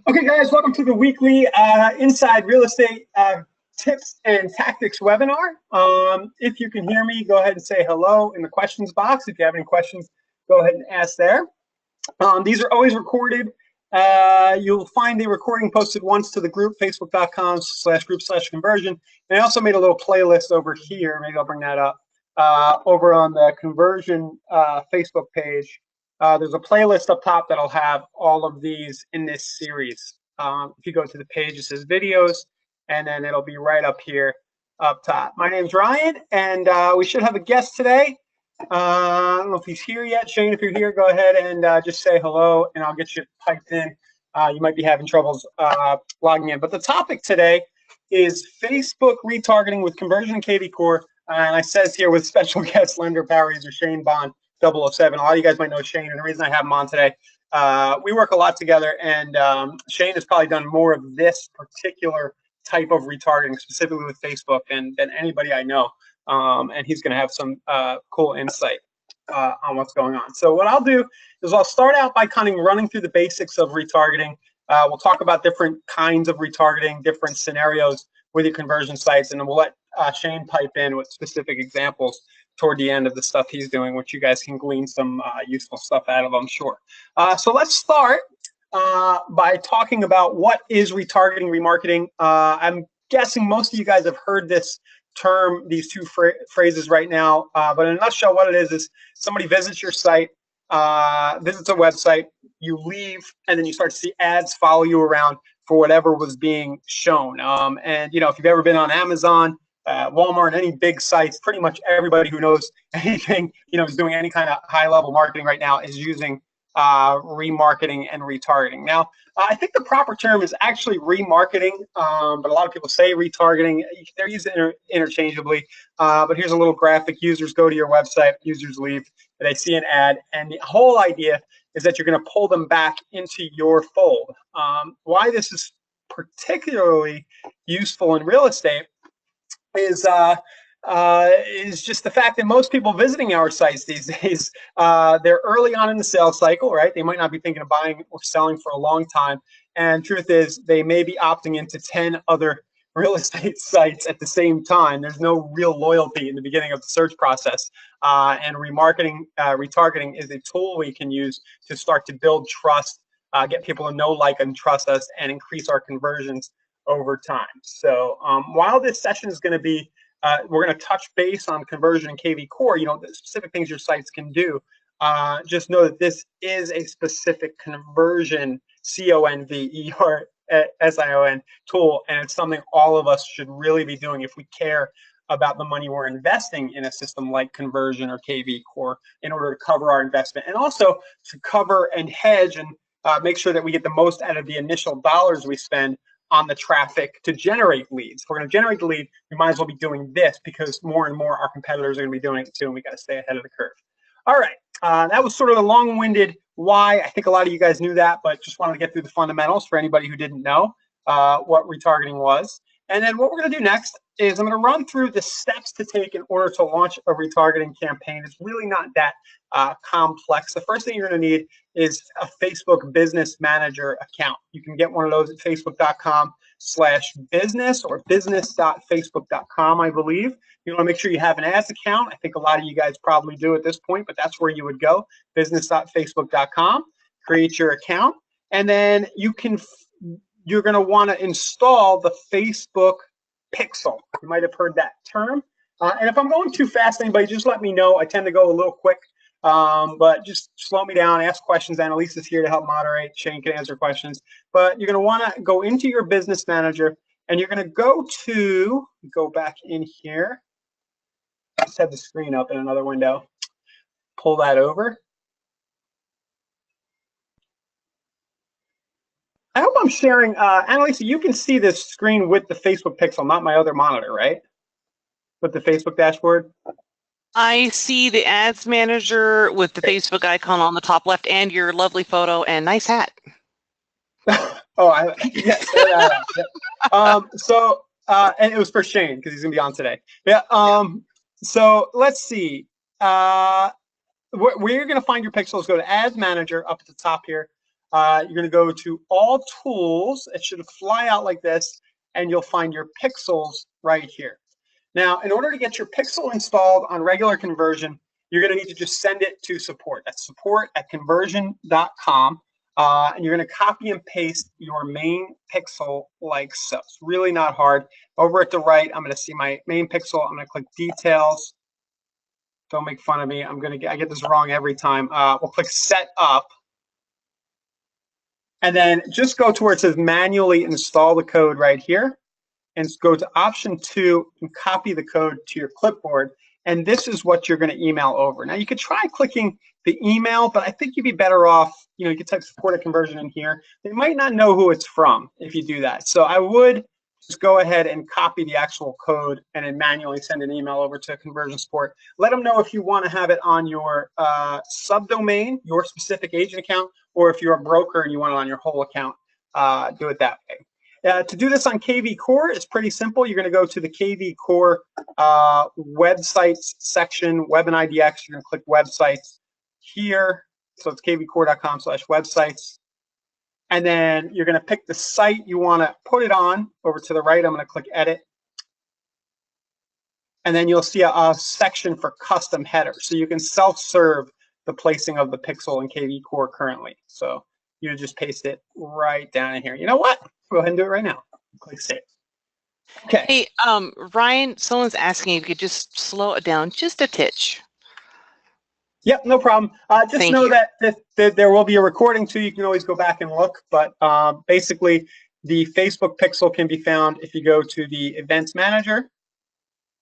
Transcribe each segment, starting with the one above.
Okay, guys, welcome to the weekly Inside Real Estate Tips and Tactics webinar. If you can hear me, go ahead and say hello in the questions box. If you have any questions, go ahead and ask there. These are always recorded. You'll find the recording posted once to the group, facebook.com/group/conversion. And I also made a little playlist over here. Maybe I'll bring that up over on the conversion Facebook page. There's a playlist up top that'll have all of these in this series. If you go to the page, it says videos, and then it'll be right up here up top. My name's Ryan, and we should have a guest today. I don't know if he's here yet. Shane, if you're here, go ahead and just say hello, and I'll get you piped in. You might be having troubles logging in. But the topic today is Facebook retargeting with conversion and KV Core. And I says here with special guest lender power user Shane Bond 007. A lot of you guys might know Shane, and the reason I have him on today, we work a lot together, and Shane has probably done more of this particular type of retargeting, specifically with Facebook, than anybody I know. And he's going to have some cool insight on what's going on. So what I'll do is I'll start out by kind of running through the basics of retargeting. We'll talk about different kinds of retargeting, different scenarios with your conversion sites, and then we'll let Shane pipe in with specific examples toward the end of the stuff he's doing, which you guys can glean some useful stuff out of, I'm sure. So let's start by talking about what is retargeting, remarketing. I'm guessing most of you guys have heard this term, these two phrases right now, but in a nutshell, what it is somebody visits your site, visits a website, you leave, and then you start to see ads follow you around for whatever was being shown. And you know, if you've ever been on Amazon, Walmart, any big sites, pretty much everybody who knows anything, you know, is doing any kind of high-level marketing right now is using remarketing and retargeting. Now, I think the proper term is actually remarketing, but a lot of people say retargeting. They're used interchangeably. But here's a little graphic. Users go to your website, users leave, they see an ad, and the whole idea is that you're going to pull them back into your fold. Why this is particularly useful in real estate is just the fact that most people visiting our sites these days, they're early on in the sales cycle, right? They might not be thinking of buying or selling for a long time. And truth is, they may be opting into 10 other real estate sites at the same time. There's no real loyalty in the beginning of the search process. And remarketing, retargeting is a tool we can use to start to build trust, get people to know, like, and trust us, and increase our conversions over time. So while this session is going to be, we're going to touch base on conversion and KV Core, you know, the specific things your sites can do. Just know that this is a specific conversion, CONVERSION tool, and it's something all of us should really be doing if we care about the money we're investing in a system like conversion or KV Core in order to cover our investment, and also to cover and hedge and make sure that we get the most out of the initial dollars we spend on the traffic to generate leads. If we're going to generate the lead, we might as well be doing this, because more and more our competitors are going to be doing it too, and we got to stay ahead of the curve. All right, that was sort of a long-winded why. I think a lot of you guys knew that, but just wanted to get through the fundamentals for anybody who didn't know what retargeting was. And then what we're going to do next is I'm going to run through the steps to take in order to launch a retargeting campaign. It's really not that complex. The first thing you're going to need is a Facebook Business Manager account. You can get one of those at facebook.com/business or business.facebook.com, I believe. You want to make sure you have an ads account. I think a lot of you guys probably do at this point, but that's where you would go, business.facebook.com, create your account, and then you're going to want to install the Facebook Pixel. You might have heard that term. And if I'm going too fast, anybody, just let me know. I tend to go a little quick, but just slow me down, ask questions. Annalise is here to help moderate. Shane can answer questions. But you're going to want to go into your Business Manager, and you're going to go back in here. I just had the screen up in another window. Pull that over. I hope I'm sharing. Annalisa, you can see this screen with the Facebook Pixel, not my other monitor, right? With the Facebook dashboard. I see the ads manager with the Facebook icon on the top left, and your lovely photo and nice hat. Oh, yes. And it was for Shane because he's gonna be on today. Yeah. So let's see. Where you're gonna find your pixels, go to Ads Manager up at the top here. you're going to go to All Tools. It should fly out like this, and you'll find your pixels right here. Now, in order to get your pixel installed on regular conversion, you're going to need to just send it to support. That's support@conversion.com. And you're going to copy and paste your main pixel like so. It's really not hard. Over at the right, I'm going to see my main pixel. I'm going to click Details. Don't make fun of me. I get this wrong every time. We'll click Set Up. And then just go to where it says Manually Install the code right here. And go to option 2 and copy the code to your clipboard. And this is what you're going to email over. Now, you could try clicking the email, but I think you'd be better off, you could type support a conversion in here. They might not know who it's from if you do that. So I would just go ahead and copy the actual code and then manually send an email over to conversion support. Let them know if you want to have it on your subdomain, your specific agent account, or if you're a broker and you want it on your whole account, do it that way. To do this on KV Core, it's pretty simple. You're going to go to the KV Core websites section, Web and IDX. You're going to click Websites here. So it's kvcore.com/websites. And then you're going to pick the site you want to put it on. Over to the right, I'm going to click Edit. And then you'll see a section for custom headers. So you can self-serve the placing of the pixel in KV Core currently. So you just paste it right down in here. You know what? Go ahead and do it right now. Click Save. Okay. Hey, Ryan, someone's asking if you could just slow it down just a titch. Yep, no problem. Just know that there will be a recording too. You can always go back and look. But basically, the Facebook pixel can be found if you go to the Events Manager.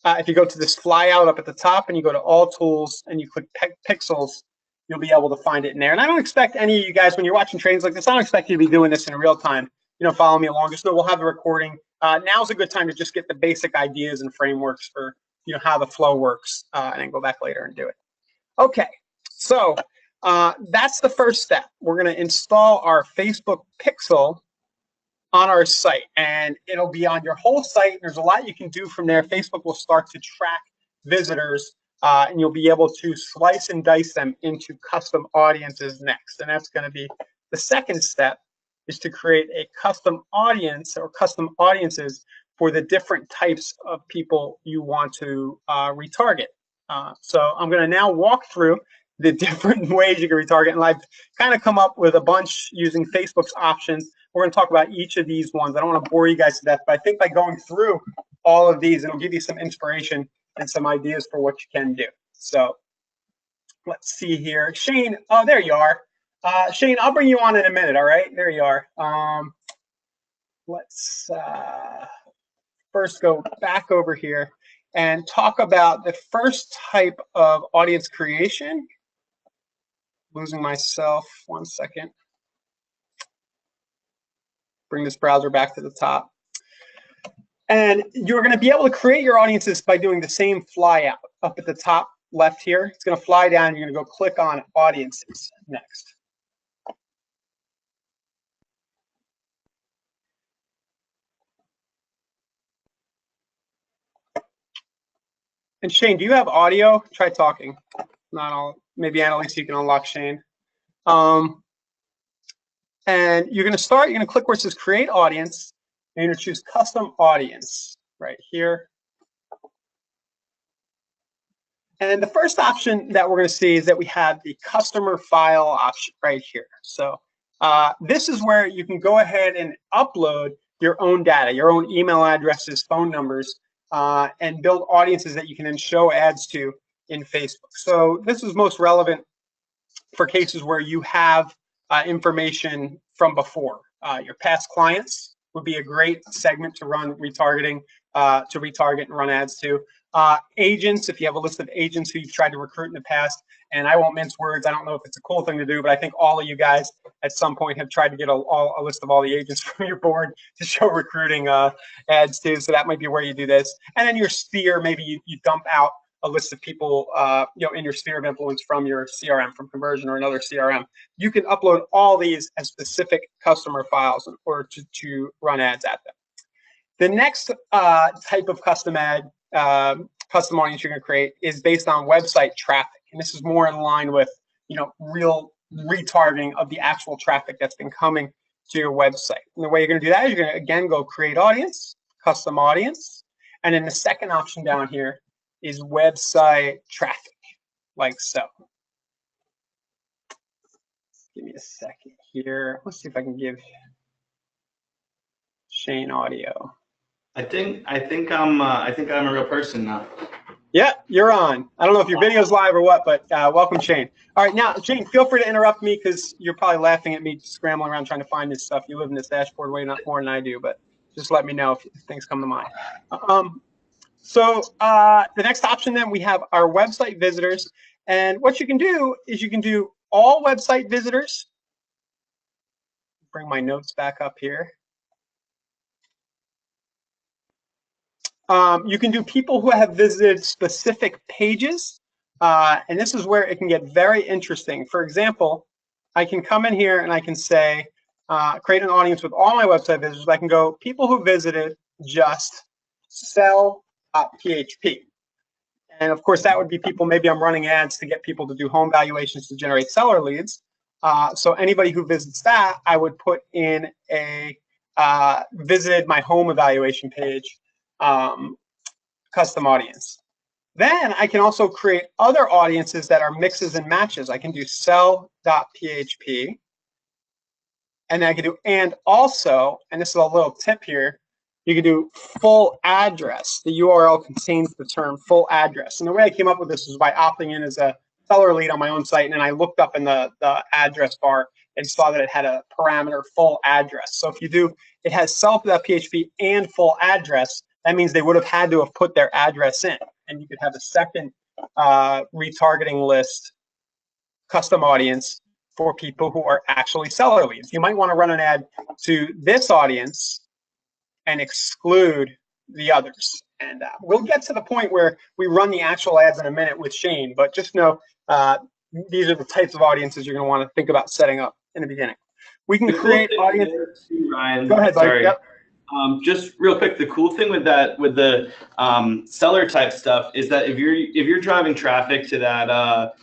If you go to this flyout up at the top and you go to All Tools and you click Pixels, you'll be able to find it in there. And I don't expect any of you guys, when you're watching trainings like this, I don't expect you to be doing this in real time. Follow me along. Just know we'll have the recording. Now's a good time to just get the basic ideas and frameworks for how the flow works, and then go back later and do it. Okay, so that's the first step. We're going to install our Facebook pixel on our site, and it'll be on your whole site. There's a lot you can do from there. Facebook will start to track visitors, and you'll be able to slice and dice them into custom audiences next. And that's going to be the second step, is to create a custom audience or custom audiences for the different types of people you want to retarget. So I'm going to now walk through the different ways you can retarget, and I've kind of come up with a bunch using Facebook's options. We're going to talk about each of these ones. I don't want to bore you guys to death, but I think by going through all of these, it'll give you some inspiration and some ideas for what you can do. So let's see here. Shane, oh, there you are. Shane, I'll bring you on in a minute, all right? There you are. Let's first go back over here and talk about the first type of audience creation. Losing myself, 1 second. Bring this browser back to the top. And you're going to be able to create your audiences by doing the same flyout up at the top left here. It's going to fly down. You're going to go click on Audiences next. And Shane, do you have audio? Try talking. Not all. Maybe Annalise, you can unlock Shane. And you're going to start. You're going to click where it says Create Audience, and you're going to choose Custom Audience right here. And the first option that we're going to see is that we have the Customer File option right here. So this is where you can go ahead and upload your own data, your own email addresses, phone numbers, and build audiences that you can then show ads to in Facebook. So this is most relevant for cases where you have information from before. Your past clients would be a great segment to run retargeting, to retarget and run ads to. Agents, if you have a list of agents who you've tried to recruit in the past, and I won't mince words, I don't know if it's a cool thing to do, but I think all of you guys at some point have tried to get a list of all the agents from your board to show recruiting ads to, so that might be where you do this. And then your sphere, maybe you dump out a list of people in your sphere of influence from your CRM, from Conversion or another CRM. You can upload all these as specific customer files in order to run ads at them. The next type of custom ad, custom audience you're going to create is based on website traffic, and this is more in line with real retargeting of the actual traffic that's been coming to your website. And the way you're going to do that is you're going to, again, go create audience, custom audience. And then the second option down here is website traffic, like so. Give me a second here. Let's see if I can give Shane audio. I think I'm a real person now. Yeah, you're on. I don't know if your video's live or what, but welcome, Shane. All right, now, Shane, feel free to interrupt me because you're probably laughing at me scrambling around trying to find this stuff. You live in this dashboard way more than I do, but just let me know if things come to mind. So the next option then, we have our website visitors. And what you can do is you can do all website visitors. Bring my notes back up here. You can do people who have visited specific pages, and this is where it can get very interesting. For example, I can come in here and I can say, create an audience with all my website visitors. I can go, people who visited just sell.php. And of course, that would be people, maybe I'm running ads to get people to do home valuations to generate seller leads. So anybody who visits that, I would put in a visited my home evaluation page. Custom audience. Then I can also create other audiences that are mixes and matches. I can do sell.php, and I can do and also, and this is a little tip here, you can do full address. The URL contains the term full address. And the way I came up with this is by opting in as a seller lead on my own site, and then I looked up in the address bar and saw that it had a parameter full address. So if you do, it has self.php and full address, that means they would have had to have put their address in. And you could have a second retargeting list custom audience for people who are actually seller leads. You might want to run an ad to this audience and exclude the others. And we'll get to the point where we run the actual ads in a minute with Shane, but just know these are the types of audiences you're going to want to think about setting up in the beginning. We can create audience. Too, Ryan. Go ahead, sorry. Yep. Just real quick, the cool thing with that, with the seller type stuff, is that if you're driving traffic to that,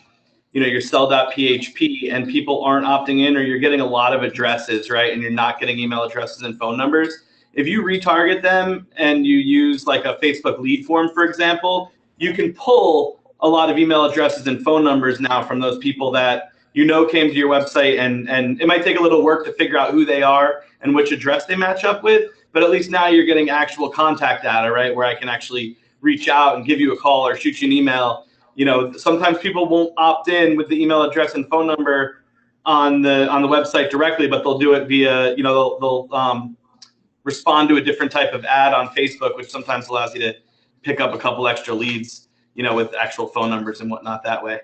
your sell.php and people aren't opting in, or you're getting a lot of addresses, right, and you're not getting email addresses and phone numbers, if you retarget them and you use like a Facebook lead form, for example, you can pull a lot of email addresses and phone numbers now from those people that came to your website, and it might take a little work to figure out who they are and which address they match up with, but at least now you're getting actual contact data, right, where I can actually reach out and give you a call or shoot you an email. Sometimes people won't opt in with the email address and phone number on the website directly, but they'll do it via, they'll respond to a different type of ad on Facebook, which sometimes allows you to pick up a couple extra leads, with actual phone numbers and whatnot that way.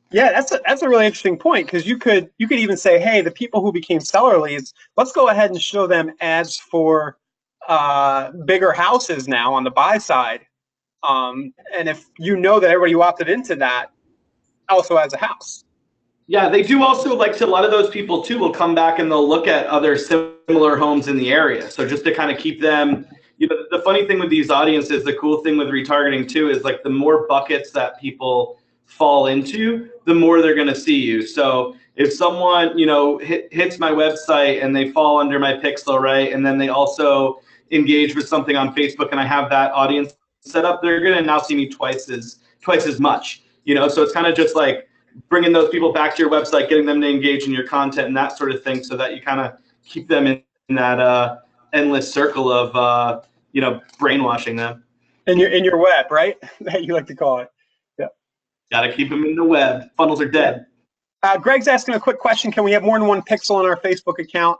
Yeah, that's a really interesting point, because you could even say, hey, the people who became seller leads, let's go ahead and show them ads for bigger houses now on the buy side. And if you know that everybody who opted into that also has a house. Yeah, they do also, like, to a lot of those people too will come back and they'll look at other similar homes in the area. So just to kind of keep them, the funny thing with these audiences, the cool thing with retargeting too, is like the more buckets that people fall into, the more they're going to see you. So if someone, hits my website and they fall under my pixel, right, and then they also engage with something on Facebook and I have that audience set up, they're going to now see me twice as much, so it's kind of just like bringing those people back to your website, getting them to engage in your content and that sort of thing, so that you kind of keep them in that endless circle of brainwashing them. In your web, right? That you like to call it. Yeah. Got to keep them in the web. Funnels are dead. Greg's asking a quick question. Can we have more than one pixel on our Facebook account?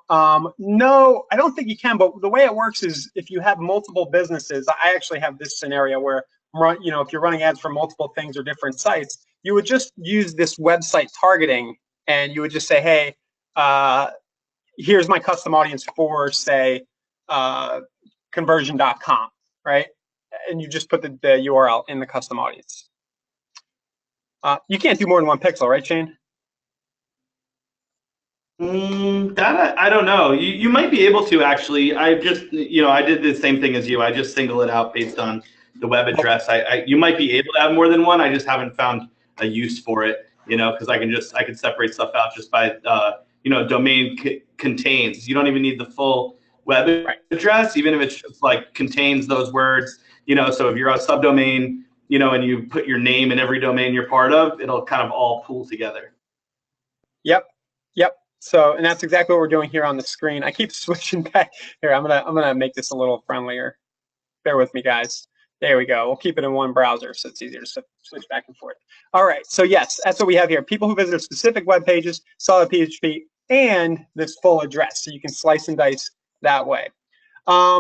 No, I don't think you can. But the way it works is if you have multiple businesses, I actually have this scenario where, if you're running ads for multiple things or different sites, you would just use this website targeting, and you would just say, hey, here's my custom audience for, say, conversion.com, right? And you just put the URL in the custom audience. You can't do more than one pixel, right, Shane? That I don't know. You might be able to, actually. I just, I did the same thing as you. I just single it out based on the web address. You might be able to have more than one. I just haven't found a use for it. because I can separate stuff out just by domain contains. You don't even need the full web address, even if it's just like contains those words. So if you're a subdomain, and you put your name in every domain you're part of, it'll kind of all pool together. Yep. So, and that's exactly what we're doing here on the screen. I keep switching back here. I'm gonna make this a little friendlier. Bear with me, guys. There we go. We'll keep it in one browser so it's easier to switch back and forth. All right. So yes, that's what we have here. People who visit specific web pages, solid PHP, and this full address. So you can slice and dice that way.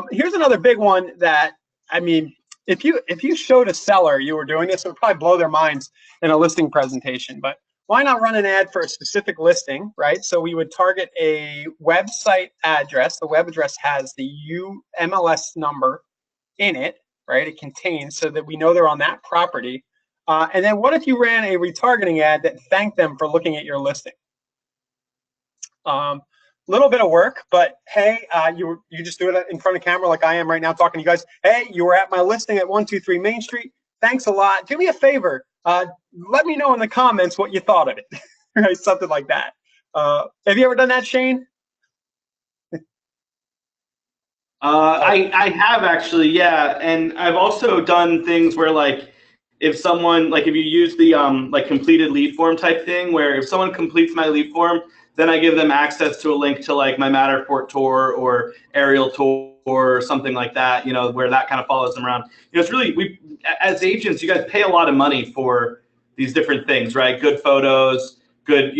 Here's another big one that, I mean, if you showed a seller you were doing this, it would probably blow their minds in a listing presentation. But why not run an ad for a specific listing, right? So we would target a website address. The web address has the MLS number in it, right? It contains, so that we know they're on that property. And then what if you ran a retargeting ad that thanked them for looking at your listing? Little bit of work, but hey, you just do it in front of camera like I am right now talking to you guys. Hey, you were at my listing at 123 Main Street. Thanks a lot. Do me a favor. Let me know in the comments what you thought of it. Right, something like that. Have you ever done that, Shane? I have actually, yeah, and I've also done things where like if someone if you use the completed lead form type thing, where if someone completes my lead form, then I give them access to a link to like my Matterport tour or aerial tour or something like that, where that kind of follows them around. It's really, we as agents, you guys pay a lot of money for these different things, right? Good photos, good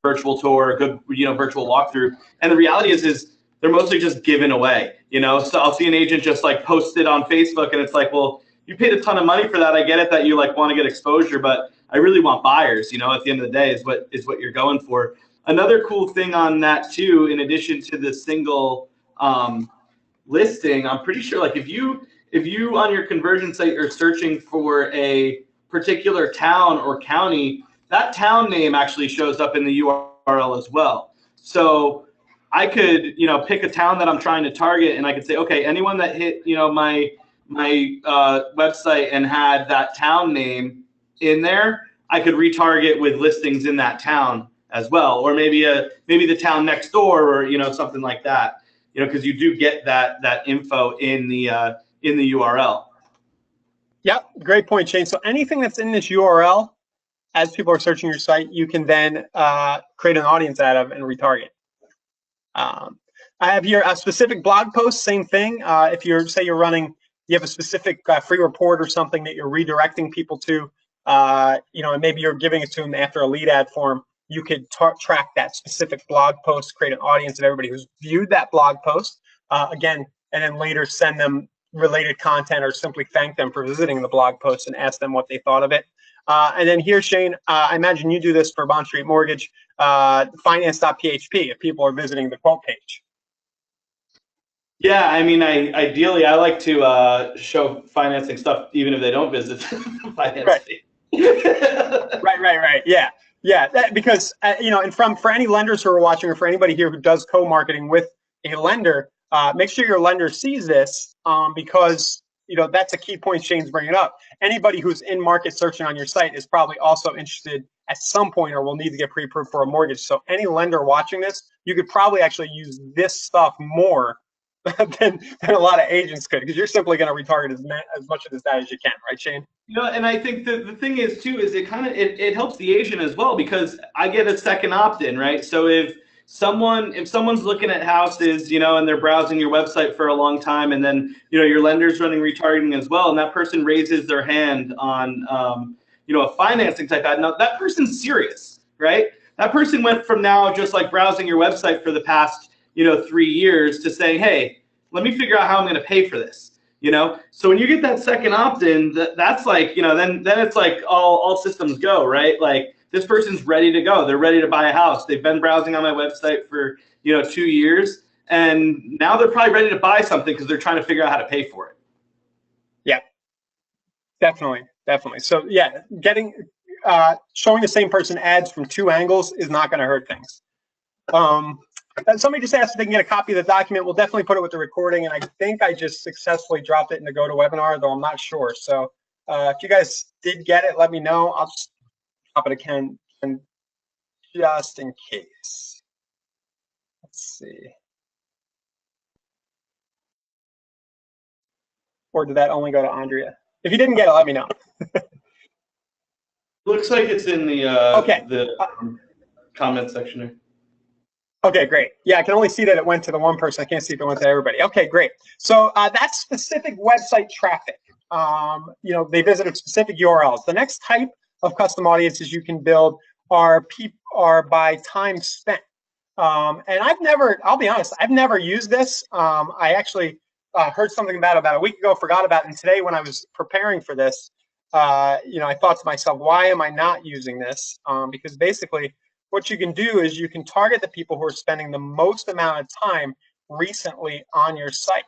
virtual tour, good virtual walkthrough, and the reality is they're mostly just given away, So I'll see an agent just like post it on Facebook, and it's like, well, you paid a ton of money for that. I get it that you like want to get exposure, but I really want buyers. At the end of the day, is what you're going for. Another cool thing on that too, in addition to the single listing, I'm pretty sure like if you on your conversion site are searching for a particular town or county, that town name actually shows up in the URL as well. So I could, pick a town that I'm trying to target, and I could say, okay, anyone that hit, my website and had that town name in there, I could retarget with listings in that town as well, or maybe the town next door, or something like that. Because you do get that info in the URL. Yep, great point, Shane. So anything that's in this URL, as people are searching your site, you can then create an audience out of and retarget. I have here a specific blog post, same thing. If you have a specific free report or something that you're redirecting people to, and maybe you're giving it to them after a lead ad form, you could track that specific blog post, create an audience of everybody who's viewed that blog post, again, and then later send them related content or simply thank them for visiting the blog post and ask them what they thought of it. And then here, Shane, I imagine you do this for Bond Street Mortgage, finance.php, if people are visiting the quote page. Yeah, I mean, ideally, I like to show financing stuff even if they don't visit financing. Right. Yeah. Because and for any lenders who are watching, or for anybody here who does co-marketing with a lender, make sure your lender sees this, because that's a key point Shane's bringing up. Anybody who's in market searching on your site is probably also interested at some point, or will need to get pre-approved for a mortgage. So any lender watching this, you could probably actually use this stuff more than a lot of agents could, because you're simply going to retarget as much of this data as you can, right, Shane? And I think the thing is too is it helps the agent as well, because I get a second opt-in, right? So if someone's looking at houses, and they're browsing your website for a long time, and then your lender's running retargeting as well, and that person raises their hand on a financing type ad, now that person's serious, right? That person went from now just like browsing your website for the past 3 years to saying, hey, let me figure out how I'm going to pay for this. So when you get that second opt-in, that's like, then it's like all systems go, right? Like this person's ready to go. They're ready to buy a house. They've been browsing on my website for 2 years, and now they're probably ready to buy something because they're trying to figure out how to pay for it. Yeah, definitely. So yeah, showing the same person ads from 2 angles is not going to hurt things. Somebody just asked if they can get a copy of the document. We'll definitely put it with the recording, and I think I just successfully dropped it in the GoToWebinar, though I'm not sure. So if you guys did get it, let me know. I'll just drop it again just in case. Let's see. Or did that only go to Andrea? If you didn't get it, let me know. Looks like it's in the Okay. comment section there. Okay, great. Yeah, I can only see that it went to the one person. I can't see if it went to everybody. Okay, great. So that's specific website traffic. They visited specific URLs. The next type of custom audiences you can build are by time spent. And I'll be honest, I've never used this. I actually heard something about a week ago, forgot about it. And today when I was preparing for this, I thought to myself, why am I not using this? Because basically what you can do is you can target the people who are spending the most amount of time recently on your site.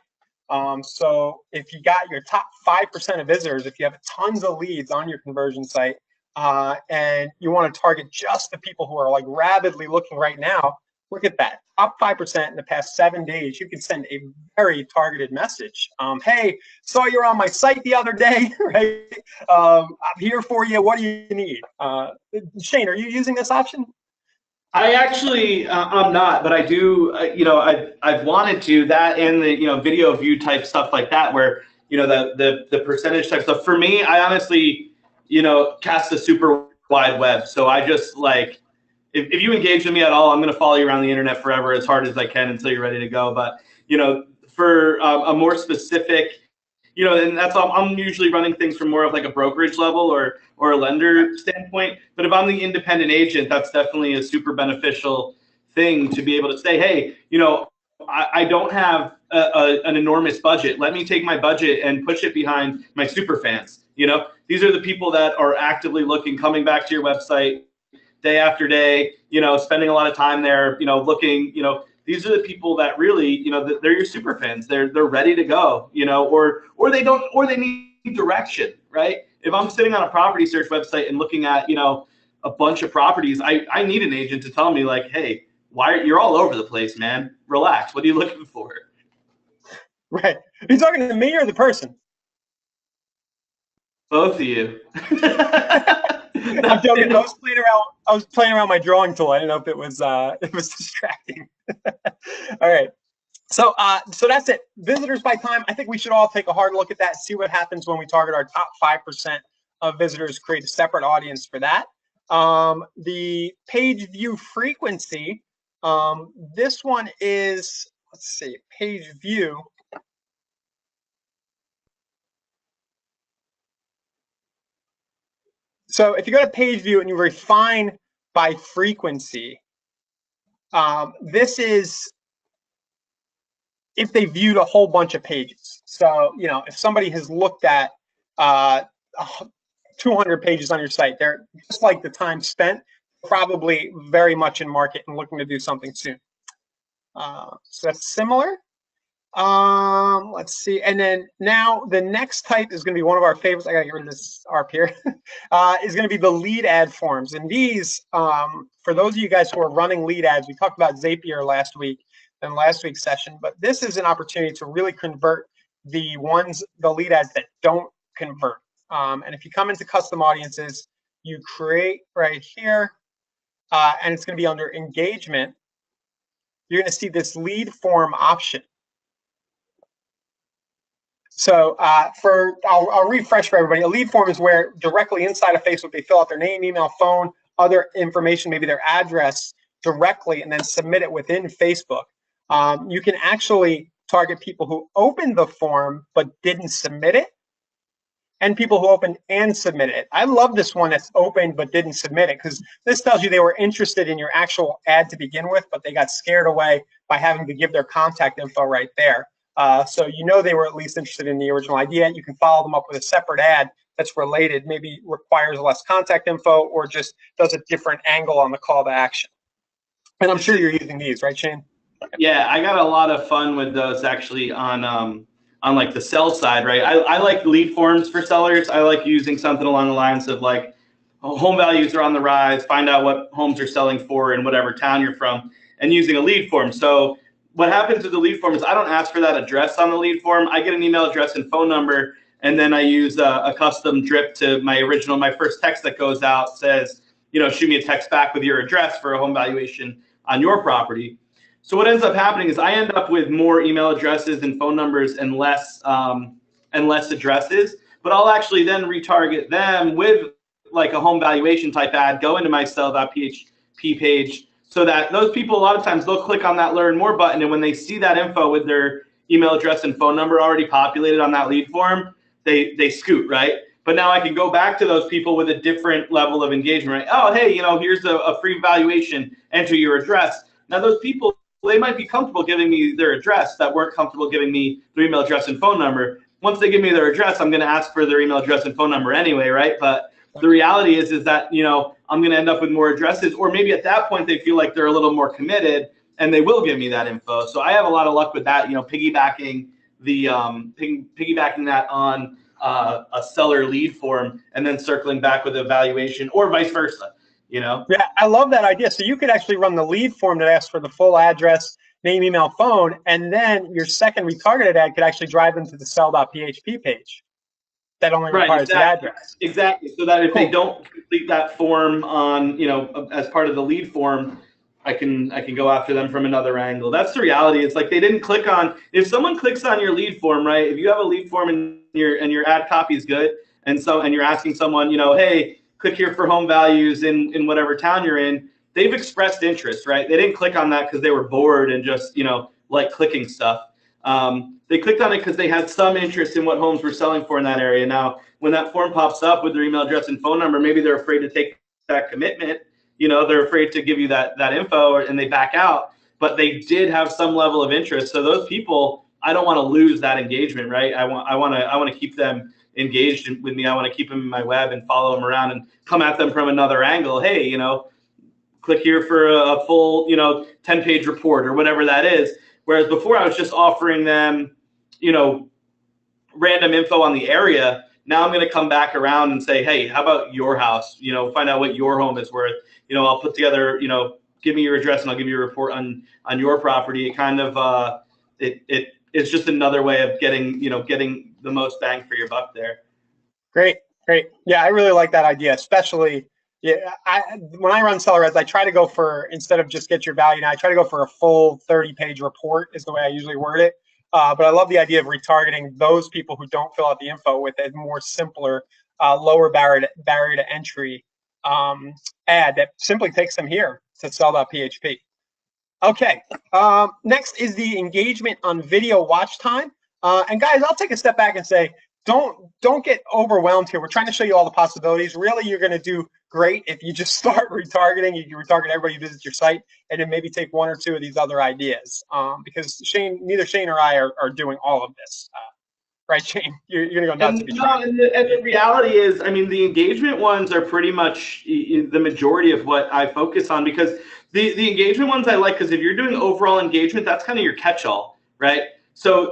So if you got your top 5% of visitors, if you have tons of leads on your conversion site, and you want to target just the people who are like rabidly looking right now, look at that. Top 5% in the past 7 days, you can send a very targeted message. Hey, saw you're on my site the other day, right? I'm here for you. What do you need? Shane, are you using this option? I actually, I'm not, but I do, I've wanted to, that and the, video view type stuff like that, where, the percentage type stuff. For me, I honestly, cast a super wide web. So I just like, if you engage with me at all, I'm going to follow you around the internet forever as hard as I can until you're ready to go. But, for a more specific, and that's all, I'm usually running things from more of like a brokerage level or a lender standpoint. But if I'm the independent agent, that's definitely a super beneficial thing to be able to say, hey, I don't have an enormous budget. Let me take my budget and push it behind my super fans. These are the people that are actively looking, coming back to your website day after day, spending a lot of time there, looking, these are the people that really, they're your super fans. They're ready to go, or they don't, or they need direction, right? If I'm sitting on a property search website and looking at, a bunch of properties, I need an agent to tell me like, hey, you're all over the place, man. Relax. What are you looking for? Right. Are you talking to me or the person? Both of you. I'm joking. I was playing around my drawing tool. I didn't know if it was distracting. All right. So that's it. Visitors by time. I think we should all take a hard look at that, see what happens when we target our top 5% of visitors, create a separate audience for that. The page view frequency. This one is, let's see, page view. So if you go to page view and you refine by frequency, this is if they viewed a whole bunch of pages. So, if somebody has looked at 200 pages on your site, they're just like the time spent, probably very much in market and looking to do something soon. So that's similar. Let's see. And then now the next type is going to be one of our favorites. I got to get rid of this ARP here. Is going to be the lead ad forms. And these, for those of you guys who are running lead ads, we talked about Zapier last week in last week's session, but this is an opportunity to really convert the lead ads that don't convert. And if you come into custom audiences, you create right here, and it's going to be under engagement. You're going to see this lead form option. So I'll refresh for everybody. A lead form is where directly inside of Facebook, they fill out their name, email, phone, other information, maybe their address directly, and then submit it within Facebook. You can actually target people who opened the form but didn't submit it, and people who opened and submitted it. I love this one that's opened but didn't submit it, because this tells you they were interested in your actual ad to begin with, but they got scared away by having to give their contact info right there. So they were at least interested in the original idea. You can follow them up with a separate ad that's related, maybe requires less contact info or just does a different angle on the call to action. And I'm sure you're using these, right, Shane? Yeah, I got a lot of fun with those actually on like the sell side, right? I like lead forms for sellers. I like using something along the lines of like, home values are on the rise, find out what homes are selling for in whatever town you're from, and using a lead form. So what happens with the lead form is I don't ask for that address on the lead form. I get an email address and phone number, and then I use a custom drip to my first text that goes out says, shoot me a text back with your address for a home valuation on your property. So what ends up happening is I end up with more email addresses and phone numbers and less addresses, but I'll actually then retarget them with like a home valuation type ad, go into my sell.php page, so that those people, a lot of times they'll click on that learn more button, and when they see that info with their email address and phone number already populated on that lead form, they scoot, right? But now I can go back to those people with a different level of engagement, right? Oh, hey, here's a free valuation, enter your address. Now those people, they might be comfortable giving me their address that weren't comfortable giving me their email address and phone number. Once they give me their address, I'm going to ask for their email address and phone number anyway, right? But the reality is that, I'm going to end up with more addresses, or maybe at that point they feel like they're a little more committed and they will give me that info. So I have a lot of luck with that, piggybacking that on a seller lead form and then circling back with a valuation, or vice versa, Yeah, I love that idea. So you could actually run the lead form that asks for the full address, name, email, phone, and then your second retargeted ad could actually drive them to the sell.php page. That only requires the address. Exactly. So that if they don't complete that form on, as part of the lead form, I can go after them from another angle. That's the reality. It's like they didn't click on. If someone clicks on your lead form, right? If you have a lead form and your ad copy is good, and you're asking someone, hey, click here for home values in whatever town you're in, they've expressed interest, right? They didn't click on that because they were bored and just like clicking stuff. They clicked on it because they had some interest in what homes were selling for in that area. Now, when that form pops up with their email address and phone number, maybe they're afraid to take that commitment. They're afraid to give you that info, and they back out. But they did have some level of interest. So those people, I don't want to lose that engagement, right? I want to keep them engaged with me. I want to keep them in my web and follow them around and come at them from another angle. Hey, click here for a full 10-page report or whatever that is. Whereas before I was just offering them random info on the area. Now I'm going to come back around and say, hey, how about your house? Find out what your home is worth. I'll put together, give me your address and I'll give you a report on your property. It kind of it's just another way of getting the most bang for your buck there. Great. Yeah, I really like that idea, especially when I run seller ads, I try to go for, instead of just get your value, now I try to go for a full 30-page report is the way I usually word it. But I love the idea of retargeting those people who don't fill out the info with a more simpler, lower barrier to entry ad that simply takes them here to sell.php. Okay, next is the engagement on video watch time. And guys, I'll take a step back and say, don't get overwhelmed here. We're trying to show you all the possibilities. Really, you're going to do great if you just start retargeting. You can retarget everybody who visits your site, and then maybe take one or two of these other ideas. Because neither Shane or I are doing all of this. Right, Shane? You're going to go nuts if you try. And the reality is, I mean, the engagement ones are pretty much the majority of what I focus on, because the engagement ones I like, because if you're doing overall engagement, that's kind of your catch-all, right? So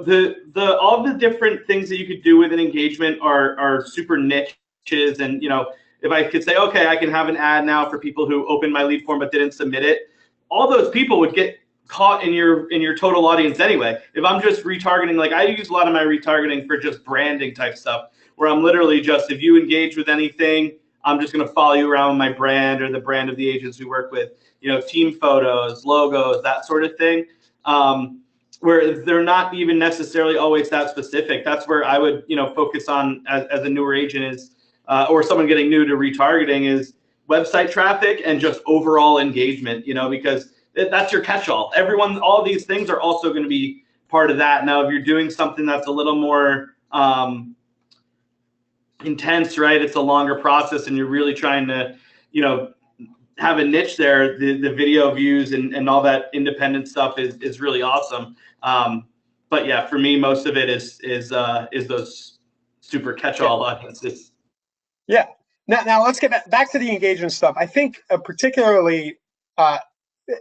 all the different things that you could do with an engagement are super niches. And if I could say, okay, I can have an ad now for people who opened my lead form but didn't submit it, all those people would get caught in your total audience anyway. If I'm just retargeting, like I use a lot of my retargeting for just branding type stuff, where I'm literally just, if you engage with anything, I'm just going to follow you around with my brand or the brand of the agents we work with, team photos, logos, that sort of thing. Where they're not even necessarily always that specific. That's where I would, focus on as a newer agent is, or someone getting new to retargeting, is website traffic and just overall engagement, because that's your catch-all. All these things are also going to be part of that. Now, if you're doing something that's a little more intense, right? It's a longer process and you're really trying to, have a niche there. The video views and all that independent stuff is really awesome. But yeah, for me, most of it is those super catch-all audiences. Yeah. Now let's get back to the engagement stuff. I think particularly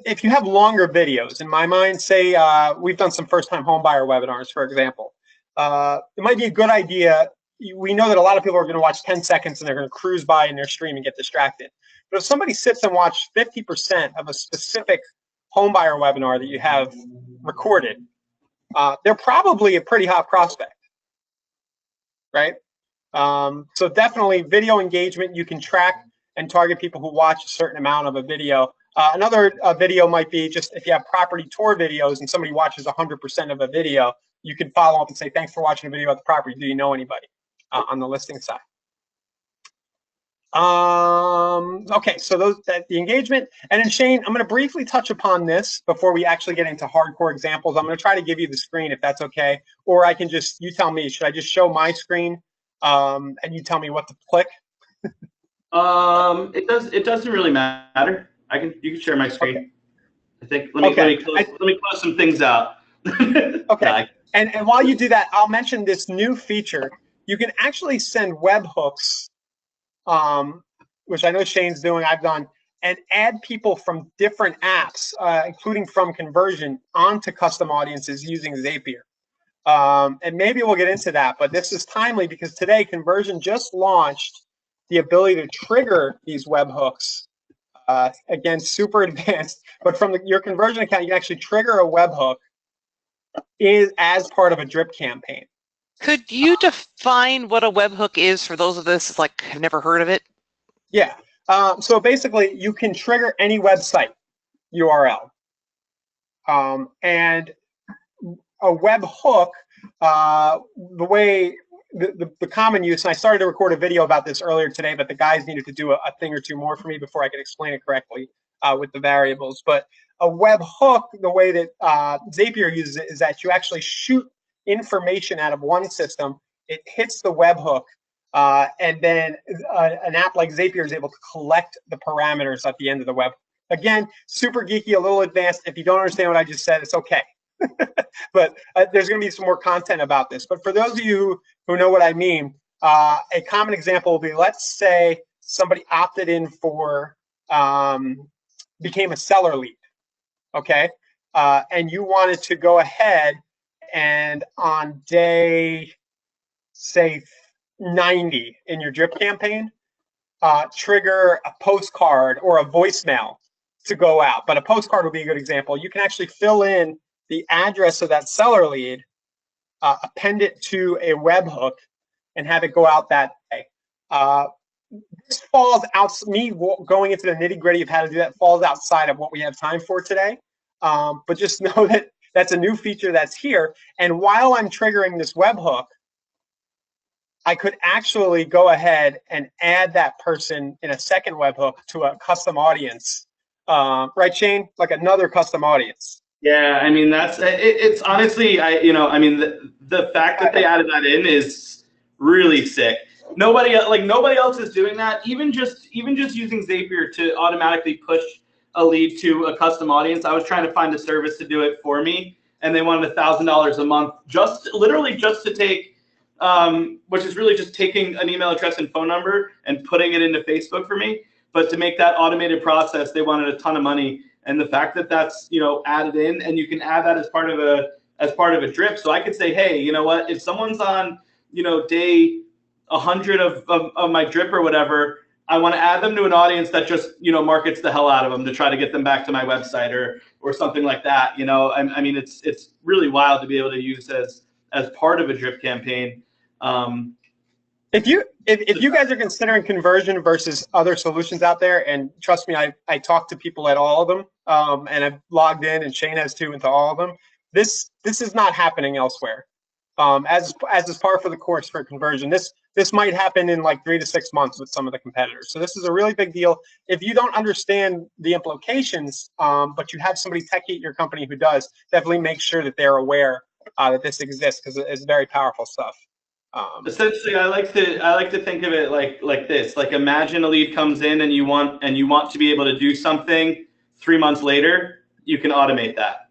if you have longer videos, in my mind, say we've done some first-time homebuyer webinars, for example. It might be a good idea. We know that a lot of people are going to watch 10 seconds and they're going to cruise by in their stream and get distracted. But if somebody sits and watches 50% of a specific homebuyer webinar that you have recorded, they're probably a pretty hot prospect, right? So definitely video engagement, you can track and target people who watch a certain amount of a video. Another video might be just if you have property tour videos and somebody watches 100% of a video, you can follow up and say, thanks for watching a video about the property. Do you know anybody on the listing side? Okay, so the engagement. And then Shane, I'm going to briefly touch upon this before we actually get into hardcore examples. I'm going to try to give you the screen if that's okay, or I can just, you tell me, should I just show my screen and you tell me what to click? It doesn't really matter. You can share my screen. Okay. I think let me close some things out. Okay. And while you do that, I'll mention this new feature. You can actually send webhooks, which I know Shane's doing, I've done, and add people from different apps, including from Conversion, onto custom audiences using Zapier. And maybe we'll get into that, but this is timely because today Conversion just launched the ability to trigger these webhooks. Again, super advanced, but from your Conversion account, you can actually trigger a webhook as part of a drip campaign. Could you define what a webhook is for those of us like have never heard of it? Yeah. So basically, you can trigger any website URL, and a webhook. The way the common use, and I started to record a video about this earlier today, but the guys needed to do a thing or two more for me before I could explain it correctly with the variables. But a webhook, the way that Zapier uses it is that you actually shoot information out of one system, it hits the webhook, and then an app like Zapier is able to collect the parameters at the end of the web. Again, super geeky, a little advanced. If you don't understand what I just said, it's okay. But there's going to be some more content about this. But for those of you who know what I mean, a common example will be, let's say somebody opted in for, became a seller lead, okay? And you wanted to go ahead and on day, say, 90 in your drip campaign, trigger a postcard or a voicemail to go out. But a postcard would be a good example. You can actually fill in the address of that seller lead, append it to a webhook, and have it go out that day. This falls out, me going into the nitty gritty of how to do that falls outside of what we have time for today. But just know that that's a new feature that's here. And while I'm triggering this webhook, I could actually go ahead and add that person in a second webhook to a custom audience. Right, Shane? Like another custom audience. Yeah, I mean it's honestly, the fact that they added that in is really sick. Nobody else is doing that. Even just using Zapier to automatically push a lead to a custom audience. I was trying to find a service to do it for me, and they wanted $1,000 a month literally just to take, which is really just taking an email address and phone number and putting it into Facebook for me. But to make that automated process, they wanted a ton of money. And the fact that that's added in, and you can add that as part of a drip. So I could say, hey, you know what? If someone's on day 100 of my drip or whatever, I want to add them to an audience that just markets the hell out of them to try to get them back to my website or something like that. I mean, it's really wild to be able to use as part of a drip campaign. If you guys are considering Conversion versus other solutions out there, and trust me, I talk to people at all of them, and I've logged in, and Shane has too, into all of them. This is not happening elsewhere. As is par for the course for Conversion. This might happen in like 3 to 6 months with some of the competitors. So this is a really big deal. If you don't understand the implications, but you have somebody techie at your company who does, definitely make sure that they're aware that this exists, because it's very powerful stuff. Essentially, I like to think of it like this. Like, imagine a lead comes in and you want to be able to do something 3 months later. You can automate that.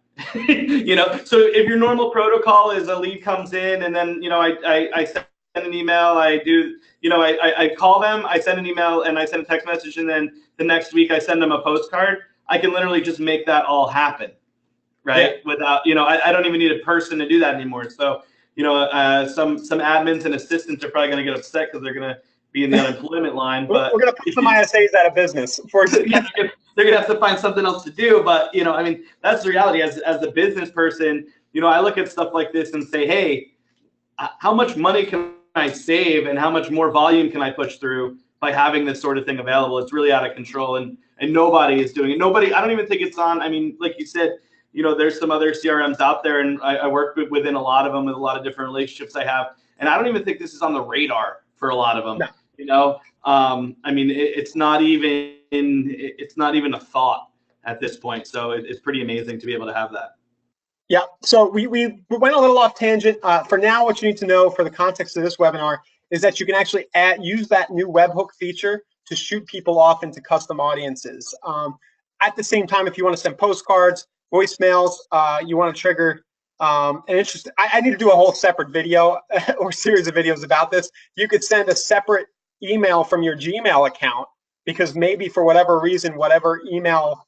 So if your normal protocol is a lead comes in and then I send an email, I call them, I send an email, and I send a text message, and then the next week I send them a postcard. I can literally just make that all happen, right? Yeah. Without I don't even need a person to do that anymore. So. Some admins and assistants are probably going to get upset because they're going to be in the unemployment line. But we're going to put some ISAs out of business. Yeah, they're going to have to find something else to do. But I mean, that's the reality. As a business person, I look at stuff like this and say, hey, how much money can I save, and how much more volume can I push through by having this sort of thing available. It's really out of control, and nobody is doing it. Nobody. I don't even think it's on. I mean, like you said, there's some other CRMs out there, and I work within a lot of them with a lot of different relationships I have, and I don't even think this is on the radar for a lot of them. No. I mean, it's not even a thought at this point. So it's pretty amazing to be able to have that. Yeah, so we went a little off tangent. For now, what you need to know for the context of this webinar is that you can actually use that new webhook feature to shoot people off into custom audiences. At the same time, if you want to send postcards, voicemails, you want to trigger an interest. I need to do a whole separate video or series of videos about this. You could send a separate email from your Gmail account because maybe for whatever reason, whatever email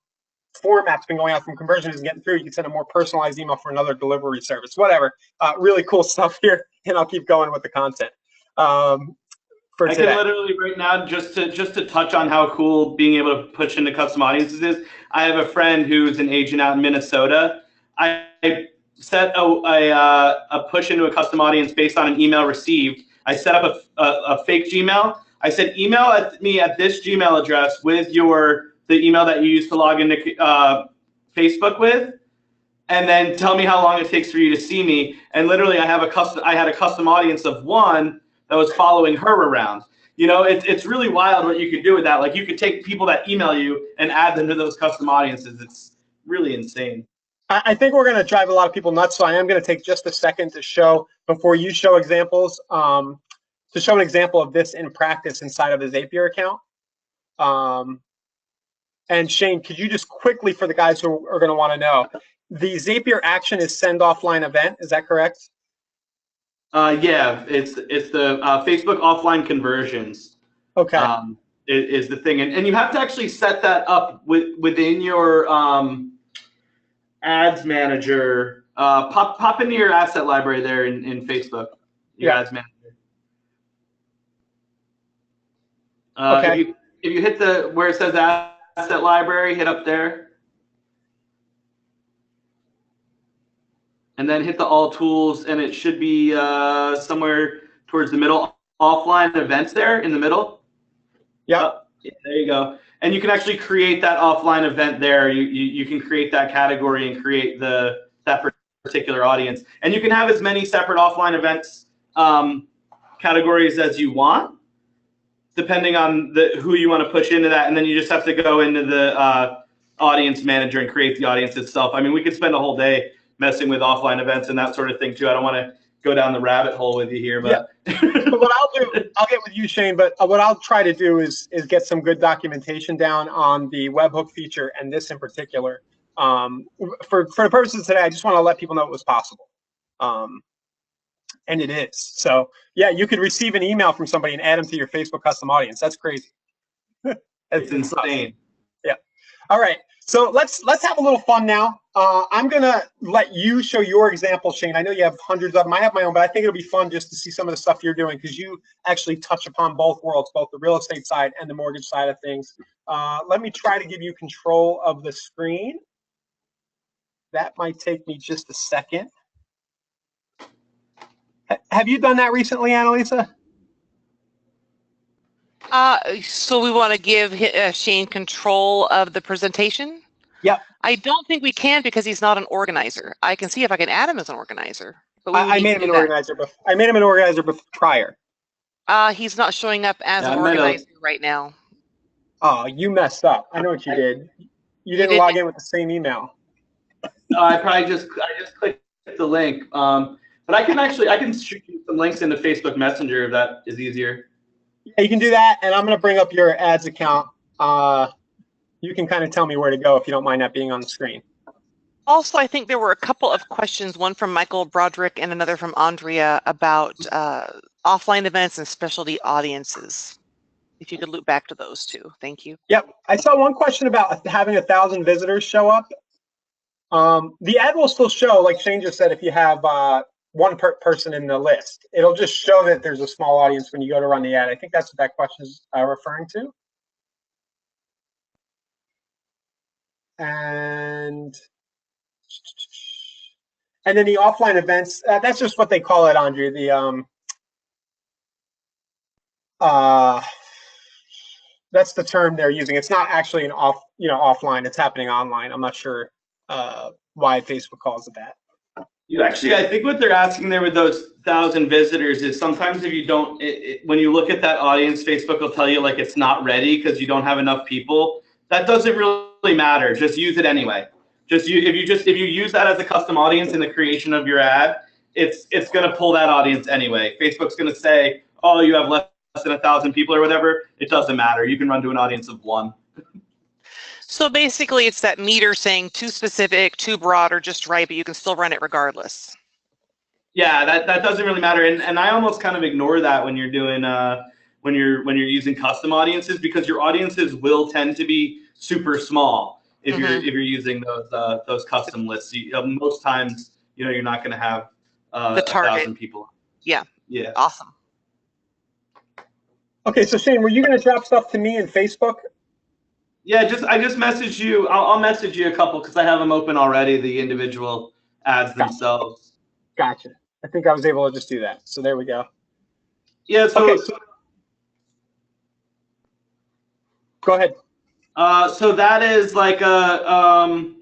format's been going out from conversion isn't getting through. You can send a more personalized email for another delivery service, whatever. Really cool stuff here, and I'll keep going with the content. For today. I can literally right now, just to touch on how cool being able to push into custom audiences is. I have a friend who's an agent out in Minnesota. I set a push into a custom audience based on an email received. I set up a fake Gmail. I said, email me at this Gmail address with the email that you used to log into Facebook with, and then tell me how long it takes for you to see me. And literally, I had a custom audience of one that was following her around. It's really wild what you could do with that. Like, you could take people that email you and add them to those custom audiences. It's really insane. I think we're going to drive a lot of people nuts, so I am going to take just a second to show, before you show examples, to show an example of this in practice inside of the Zapier account. And Shane, could you just quickly, for the guys who are going to want to know, the Zapier action is send offline event, is that correct? Yeah, it's the Facebook offline conversions. Okay. Is the thing, and you have to actually set that up within your ads manager. Pop into your asset library there in Facebook. Your ads manager. Okay. If you hit where it says asset library, hit up there. And then hit the all tools, and it should be somewhere towards the middle, offline events there in the middle. Yeah. Yeah, there you go. And you can actually create that offline event there. You can create that category and create that particular audience. And you can have as many separate offline events categories as you want, depending on who you want to push into that. And then you just have to go into the audience manager and create the audience itself. I mean, we could spend a whole day messing with offline events and that sort of thing too. I don't want to go down the rabbit hole with you here, but yeah. But what I'll do, I'll get with you, Shane, but what I'll try to do is get some good documentation down on the webhook feature and this in particular. For the purposes of today, I just want to let people know it was possible. And it is. So yeah, you could receive an email from somebody and add them to your Facebook custom audience. That's crazy. It's insane. Yeah. All right. So let's have a little fun now. I'm gonna let you show your example, Shane. I know you have hundreds of them. I have my own, but I think it'll be fun just to see some of the stuff you're doing because you actually touch upon both worlds, both the real estate side and the mortgage side of things. Let me try to give you control of the screen. That might take me just a second. Have you done that recently, Annalisa? So we want to give Shane control of the presentation? Yep. I don't think we can because he's not an organizer. I can see if I can add him as an organizer. But I made him an organizer. I made him an organizer prior. He's not showing up as an organizer right now. Oh, you messed up. I know what you did. You didn't log in with the same email. I just clicked the link. But I can shoot you some links into Facebook Messenger if that is easier. Yeah, you can do that, and I'm going to bring up your ads account. You can kind of tell me where to go if you don't mind that being on the screen. Also, I think there were a couple of questions, one from Michael Broderick and another from Andrea about offline events and specialty audiences. If you could loop back to those two. Thank you. Yep. I saw one question about having 1,000 visitors show up. The ad will still show, like Shane just said, if you have one person in the list. It'll just show that there's a small audience when you go to run the ad. I think that's what that question is referring to. And then the offline events, that's just what they call it, Andrea. The That's the term they're using. It's not actually an offline. It's happening online. I'm not sure why Facebook calls it that. You actually, I think what they're asking there with those 1,000 visitors is sometimes if you don't, when you look at that audience, Facebook will tell you like it's not ready because you don't have enough people. That doesn't really matter. Just use it anyway. If you use that as a custom audience in the creation of your ad, it's going to pull that audience anyway. Facebook's going to say, oh, you have less than 1,000 people or whatever. It doesn't matter. You can run to an audience of 1. So basically, it's that meter saying too specific, too broad, or just right, but you can still run it regardless. Yeah, that doesn't really matter, and I almost kind of ignore that when you're doing when you're using custom audiences, because your audiences will tend to be super small if you're using those custom lists. Most times, you're not going to have the target. 1,000 people. Yeah. Yeah. Awesome. Okay, so Shane, were you going to drop stuff to me in Facebook? Yeah, I just messaged you. I'll message you a couple because I have them open already, the individual ads themselves. Gotcha. I think I was able to just do that. So there we go. Yeah. So, okay, go ahead. So that is like an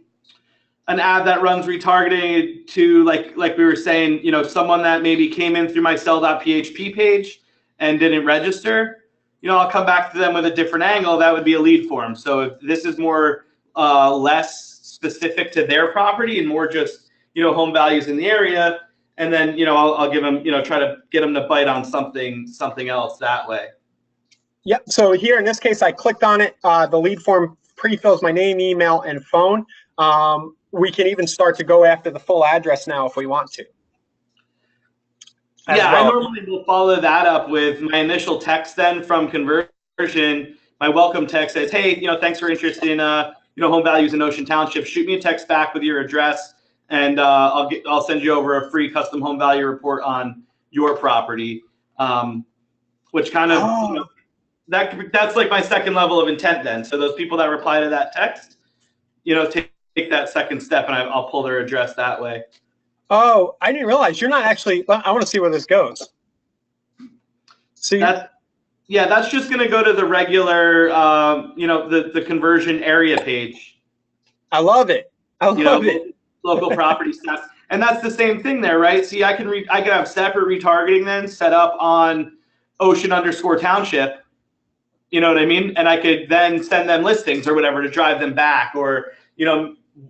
ad that runs retargeting to like we were saying, someone that maybe came in through my sell.php page and didn't register. I'll come back to them with a different angle. That would be a lead form. So if this is more less specific to their property and more just home values in the area, and then I'll give them try to get them to bite on something else that way. Yep. So here in this case, I clicked on it. The lead form pre-fills my name, email, and phone. We can even start to go after the full address now if we want to. Yeah, well. I normally will follow that up with my initial text then from conversion. My welcome text says, hey, thanks for interest in home values in Ocean Township. Shoot me a text back with your address, and I'll send you over a free custom home value report on your property, which kind of that's like my second level of intent then. So those people that reply to that text, take that second step, and I'll pull their address that way. Oh, I didn't realize you're not actually. I want to see where this goes. See, that's just going to go to the regular, the conversion area page. I love it. I love it. Local property stats, and that's the same thing there, right? See, I can have separate retargeting then set up on Ocean_Township. You know what I mean? And I could then send them listings or whatever to drive them back, or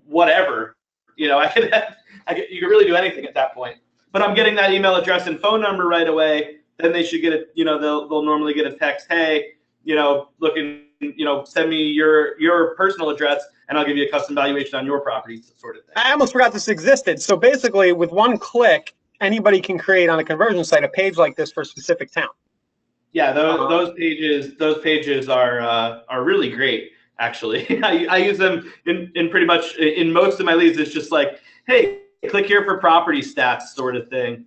whatever. You can really do anything at that point. But I'm getting that email address and phone number right away. Then they should get it. They'll normally get a text. Hey, send me your personal address, and I'll give you a custom valuation on your property, sort of thing. I almost forgot this existed. So basically, with one click, anybody can create on a conversion site a page like this for a specific town. Yeah, those pages are really great. Actually, I use them in pretty much in most of my leads. It's just like, hey, click here for property stats, sort of thing.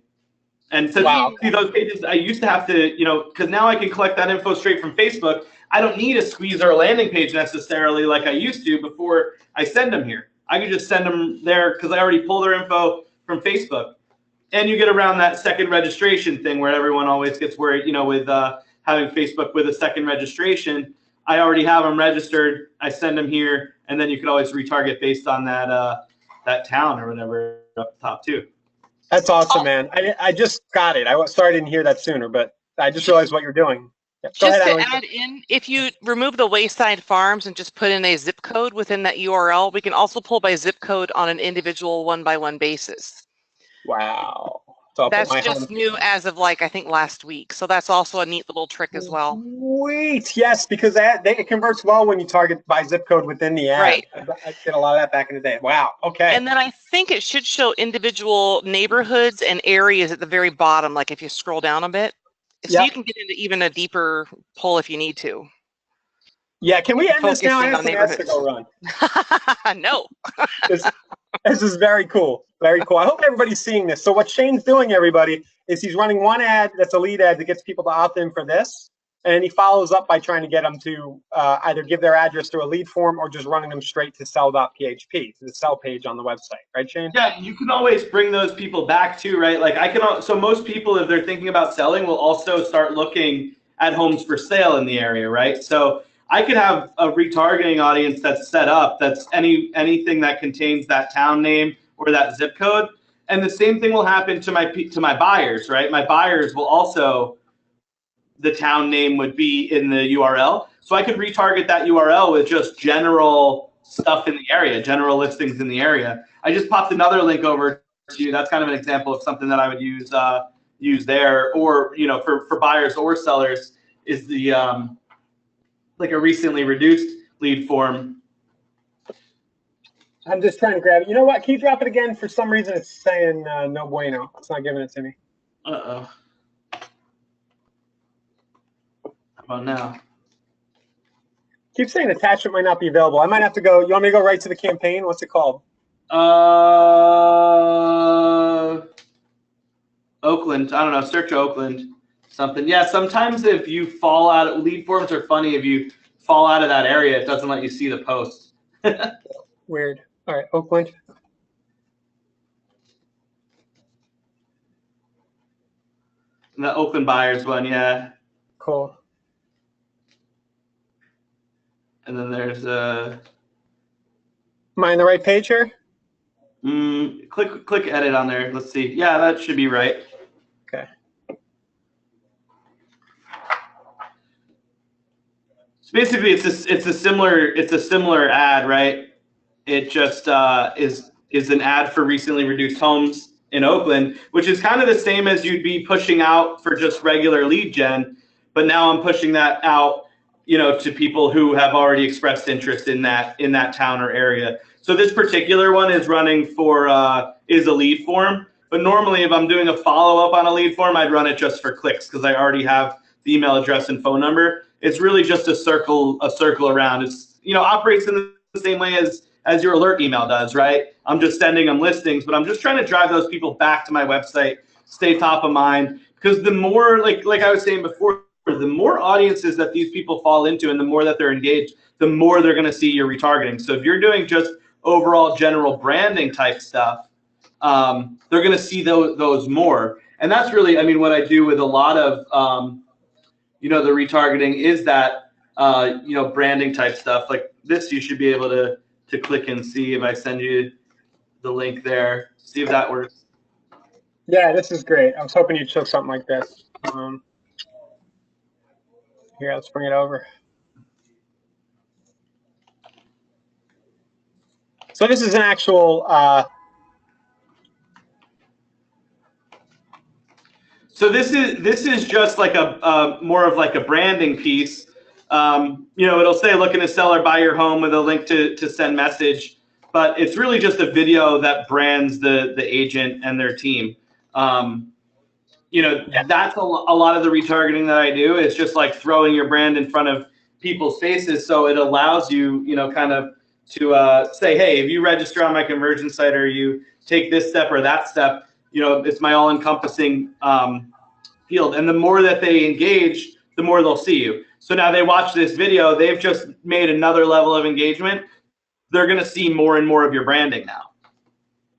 And so see those pages, I used to have to, because now I can collect that info straight from Facebook. I don't need a squeeze or a landing page necessarily like I used to before I send them here. I can just send them there because I already pull their info from Facebook. And you get around that second registration thing where everyone always gets worried, with having Facebook with a second registration. I already have them registered. I send them here, and then you could always retarget based on that town or whatever up top too. That's awesome, man. I just got it. Sorry I didn't hear that sooner, but I just realized what you're doing. Yeah, just to add in, if you remove the Wayside Farms and just put in a zip code within that URL, we can also pull by zip code on an individual one-by-one basis. Wow. That's just new as of I think last week. So that's also a neat little trick as well. Sweet. Yes, because it converts well when you target by zip code within the ad. Right. I did a lot of that back in the day. Wow. Okay. And then I think it should show individual neighborhoods and areas at the very bottom, like if you scroll down a bit. So you can get into even a deeper pull if you need to. Yeah, can we end this now? I have some ads to go run. No. This is very cool. Very cool. I hope everybody's seeing this. So what Shane's doing, everybody, is he's running one ad that's a lead ad that gets people to opt in for this. And he follows up by trying to get them to either give their address through a lead form or just running them straight to sell.php, to the sell page on the website. Right, Shane? Yeah, you can always bring those people back too, right? So most people, if they're thinking about selling, will also start looking at homes for sale in the area, right? So I could have a retargeting audience that's set up that's anything that contains that town name or that zip code. And the same thing will happen to my buyers, right? My buyers will also, the town name would be in the URL. So I could retarget that URL with just general stuff in the area, general listings in the area. I just popped another link over to you. That's kind of an example of something that I would use there, or for buyers or sellers, is the like a recently reduced lead form. I'm just trying to grab it. You know what? Can you drop it again? For some reason, it's saying no bueno. It's not giving it to me. Uh-oh. How about now? Keep saying attachment might not be available. I might have to go. You want me to go right to the campaign? What's it called? Oakland. I don't know. Search Oakland. Something. Yeah, sometimes if you fall out, lead forms are funny. If you fall out of that area, it doesn't let you see the post. Weird. All right, Oakland. The Oakland buyers one, yeah. Cool. And then there's Am I on the right page here? click edit on there. Let's see. Yeah, that should be right. Okay. So basically, it's a similar ad, right? It just is an ad for recently reduced homes in Oakland, which is kind of the same as you'd be pushing out for just regular lead gen, but now I'm pushing that out, to people who have already expressed interest in that town or area. So this particular one is running for is a lead form, but normally if I'm doing a follow up on a lead form, I'd run it just for clicks because I already have the email address and phone number. It's really just a circle around. It's operates in the same way as your alert email does, right? I'm just sending them listings, but I'm just trying to drive those people back to my website, stay top of mind, because the more, like I was saying before, the more audiences that these people fall into and the more that they're engaged, the more they're going to see your retargeting. So if you're doing just overall general branding type stuff, they're going to see those more. And that's really, I mean, what I do with a lot of, the retargeting is that, branding type stuff. Like this, you should be able to click and see if I send you the link there. See if that works. Yeah, this is great. I was hoping you'd show something like this. Here, let's bring it over. So this is an actual. So this is just like a more of like a branding piece. It'll say looking to sell or buy your home with a link to send message, but it's really just a video that brands the agent and their team. That's a lot of the retargeting that I do. It's just like throwing your brand in front of people's faces, so it allows you, kind of to say, hey, if you register on my conversion site or you take this step or that step, it's my all-encompassing field. And the more that they engage, the more they'll see you. So now they watch this video, they've just made another level of engagement. They're going to see more and more of your branding now.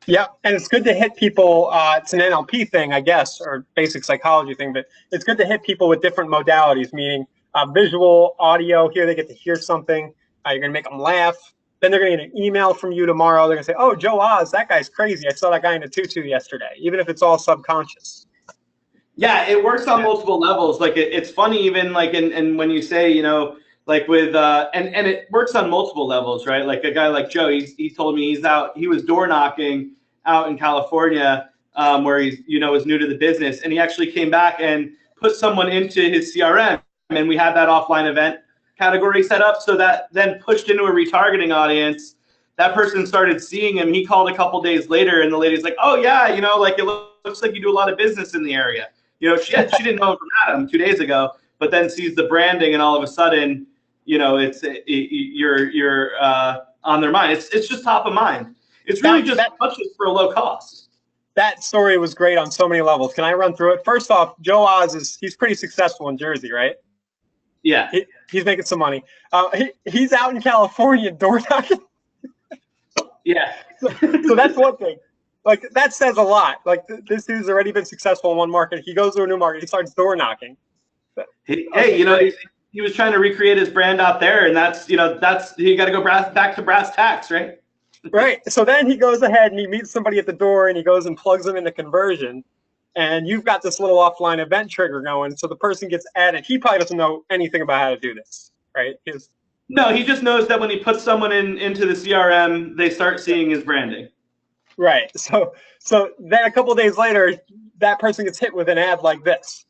Yeah, and it's good to hit people. It's an NLP thing, I guess, or basic psychology thing, but it's good to hit people with different modalities, meaning visual, audio. Here they get to hear something. You're going to make them laugh. Then they're going to get an email from you tomorrow. They're going to say, oh, Joe Oz, that guy's crazy. I saw that guy in a tutu yesterday, even if it's all subconscious. Yeah, it works on multiple levels. Like it's funny, even like, and when you say, like with, and it works on multiple levels, right? Like a guy like Joe, he told me he was door knocking out in California, where he's, is new to the business. And he actually came back and put someone into his CRM, and we had that offline event category set up. So that then pushed into a retargeting audience. That person started seeing him. He called a couple days later, and the lady's like, oh yeah, like it looks like you do a lot of business in the area. She didn't know him from Adam 2 days ago, but then sees the branding, and all of a sudden, you're on their mind. It's just top of mind. It's really just touches for a low cost. That story was great on so many levels. Can I run through it? First off, Joe Oz he's pretty successful in Jersey, right? Yeah. He's making some money. He's out in California door knocking. Yeah. So that's one thing. Like that says a lot. Like this dude's already been successful in one market. He goes to a new market. He starts door knocking. Hey, he was trying to recreate his brand out there, and that's, you got to go back to brass tacks, right? Right. So then he goes ahead and he meets somebody at the door and he goes and plugs them into conversion. And you've got this little offline event trigger going. So the person gets added. He probably doesn't know anything about how to do this, right? No, he just knows that when he puts someone into the CRM, they start seeing his branding. Right. So then a couple of days later, that person gets hit with an ad like this.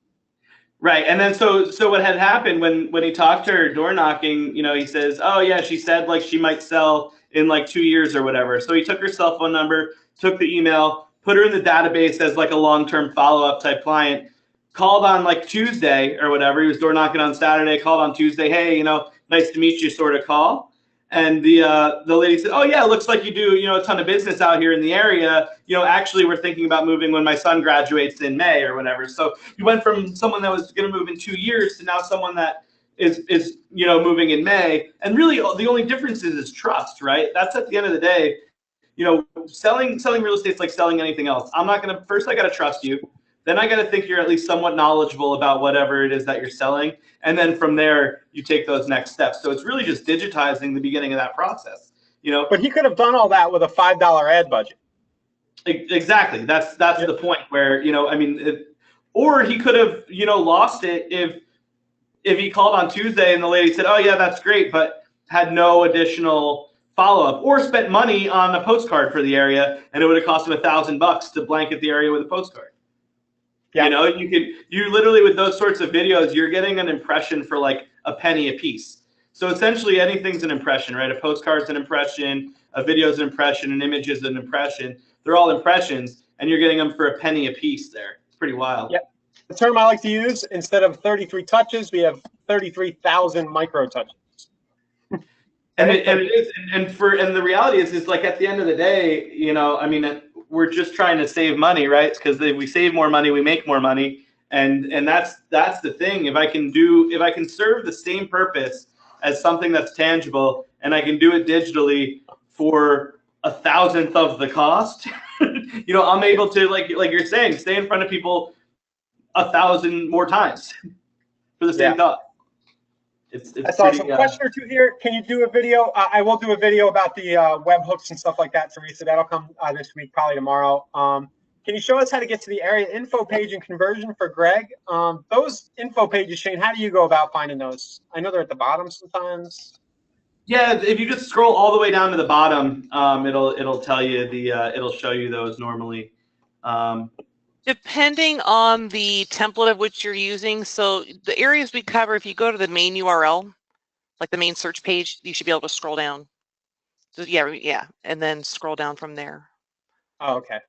Right. And then so what had happened when he talked to her door knocking, he says, oh yeah, she said like she might sell in like 2 years or whatever. So he took her cell phone number, took the email, put her in the database as like a long-term follow-up type client, called on like Tuesday or whatever. He was door knocking on Saturday, called on Tuesday, hey, nice to meet you sort of call. And the lady said, oh yeah, it looks like you do, a ton of business out here in the area. Actually we're thinking about moving when my son graduates in May or whatever. So you went from someone that was going to move in 2 years to now someone that is moving in May. And really the only difference is trust, right? That's at the end of the day, selling real estate is like selling anything else. I got to trust you. Then I got to think you're at least somewhat knowledgeable about whatever it is that you're selling. And then from there, you take those next steps. So it's really just digitizing the beginning of that process, But he could have done all that with a $5 ad budget. Exactly. That's the point where, or he could have, lost it if he called on Tuesday and the lady said, oh yeah, that's great, but had no additional follow-up, or spent money on a postcard for the area and it would have cost him $1,000 to blanket the area with a postcard. Yeah. You literally, with those sorts of videos, you're getting an impression for like a penny a piece. So essentially anything's an impression, right? A postcard's an impression, a video's an impression, an image is an impression. They're all impressions and you're getting them for a penny a piece there. It's pretty wild. Yep. The term I like to use, instead of 33 touches, we have 33,000 micro touches. And the reality is like at the end of the day, we're just trying to save money, right? Because if we save more money, we make more money, and that's the thing. If I can serve the same purpose as something that's tangible, and I can do it digitally for 1,000th of the cost, I'm able to like you're saying, stay in front of people 1,000 more times for the same cost. That's awesome. Question or two here. Can you do a video? I will do a video about the webhooks and stuff like that, Teresa. That'll come this week, probably tomorrow. Can you show us how to get to the area info page and conversion for Greg? Those info pages, Shane, how do you go about finding those? I know they're at the bottom sometimes. Yeah, if you just scroll all the way down to the bottom, it'll tell you it'll show you those normally. Depending on the template of which you're using, so the areas we cover, if you go to the main URL, like the main search page, you should be able to scroll down. So yeah, and then scroll down from there. Oh, okay.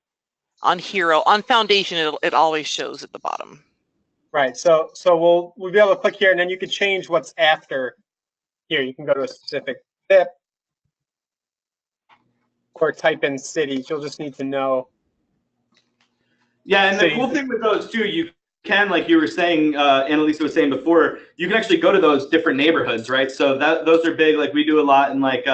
On Hero, on Foundation, it always shows at the bottom. Right. So we'll be able to click here, and then you can change what's after here. You can go to a specific tip or type in cities. You'll just need to know. Yeah, and the cool thing with those too, you can, like you were saying, Annalisa was saying before, you can actually go to those different neighborhoods, right? So those are big. Like we do a lot in like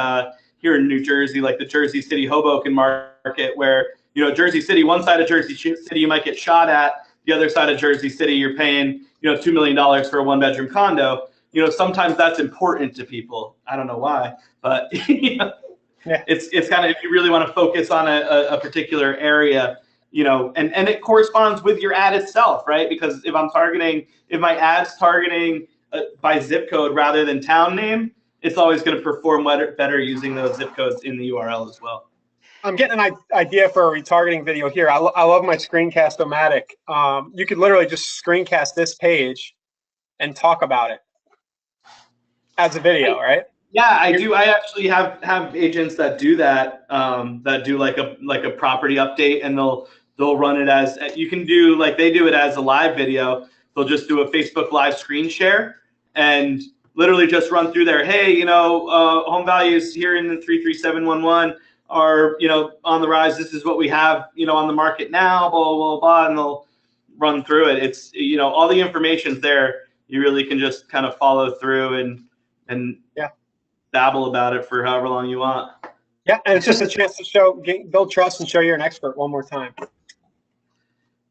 here in New Jersey, like the Jersey City Hoboken market, where Jersey City, one side of Jersey City you might get shot at, the other side of Jersey City you're paying $2 million for a 1-bedroom condo. Sometimes that's important to people. I don't know why, but Yeah. It's kind of, if you really want to focus on a particular area. And it corresponds with your ad itself, right? Because if my ad's targeting by zip code rather than town name, it's always going to perform better using those zip codes in the URL as well. I'm getting an idea for a retargeting video here. I love my Screencast-O-Matic. You could literally just screencast this page and talk about it as a video, right? Yeah, I do. I actually have agents that do that, that do like a property update, and they'll run it as, you can do, like they do it as a live video. They'll just do a Facebook Live screen share and literally just run through there. Hey, home values here in the 33711 are, on the rise. This is what we have, on the market now, blah, blah, blah, and they'll run through it. It's, all the information's there. You really can just kind of follow through and yeah, babble about it for however long you want. Yeah, and it's just a chance to build trust and show you're an expert one more time.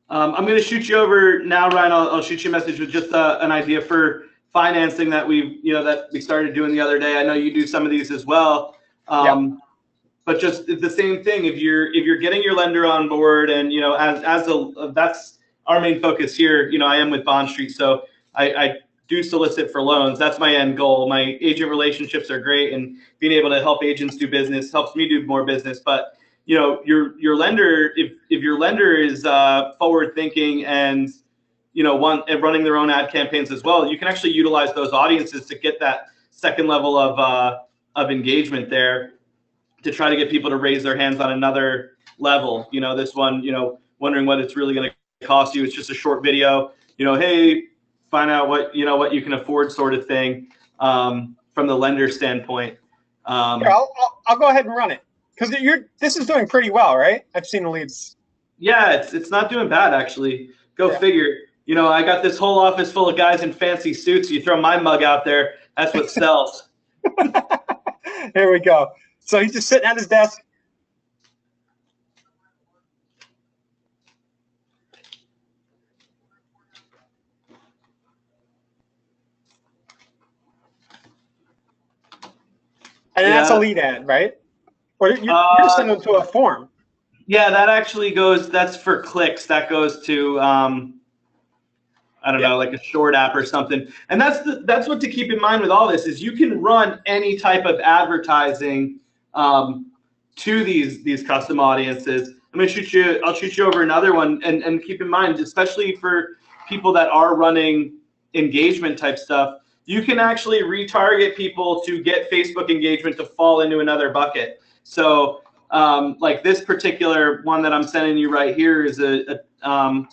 I'm going to shoot you over now, Ryan. I'll shoot you a message with just an idea for financing that that we started doing the other day. I know you do some of these as well. Yep. But just the same thing. If you're getting your lender on board, and that's our main focus here. I am with Bond Street, so I do solicit for loans. That's my end goal. My agent relationships are great, and being able to help agents do business helps me do more business. But your lender, if your lender is forward thinking and running their own ad campaigns as well, you can actually utilize those audiences to get that second level of engagement there, to try to get people to raise their hands on another level. This one, wondering what it's really going to cost you. It's just a short video. Hey, find out what you can afford, sort of thing, from the lender standpoint. Here, I'll go ahead and run it, because this is doing pretty well, right? I've seen the leads. Yeah, it's not doing bad, actually. Go figure. I got this whole office full of guys in fancy suits. You throw my mug out there, that's what sells. Here we go. So he's just sitting at his desk. And that's a lead ad, right? Or you're sending them to a form. Yeah, that actually that's for clicks. That goes to, I don't know, like a short app or something. And that's what to keep in mind with all this is you can run any type of advertising to these custom audiences. I'll shoot you over another one, and keep in mind, especially for people that are running engagement type stuff, you can actually retarget people to get Facebook engagement to fall into another bucket. So like this particular one that I'm sending you right here is a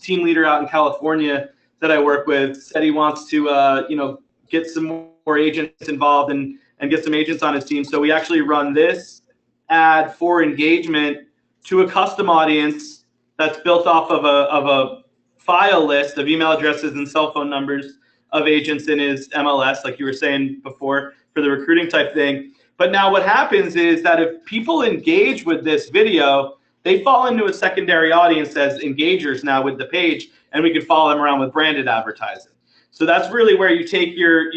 team leader out in California that I work with, said he wants to get some more agents involved and get some agents on his team. So we actually run this ad for engagement to a custom audience that's built off of a file list of email addresses and cell phone numbers of agents in his MLS, like you were saying before, for the recruiting type thing. But now what happens is that if people engage with this video, they fall into a secondary audience as engagers now with the page, and we can follow them around with branded advertising. So that's really where you take your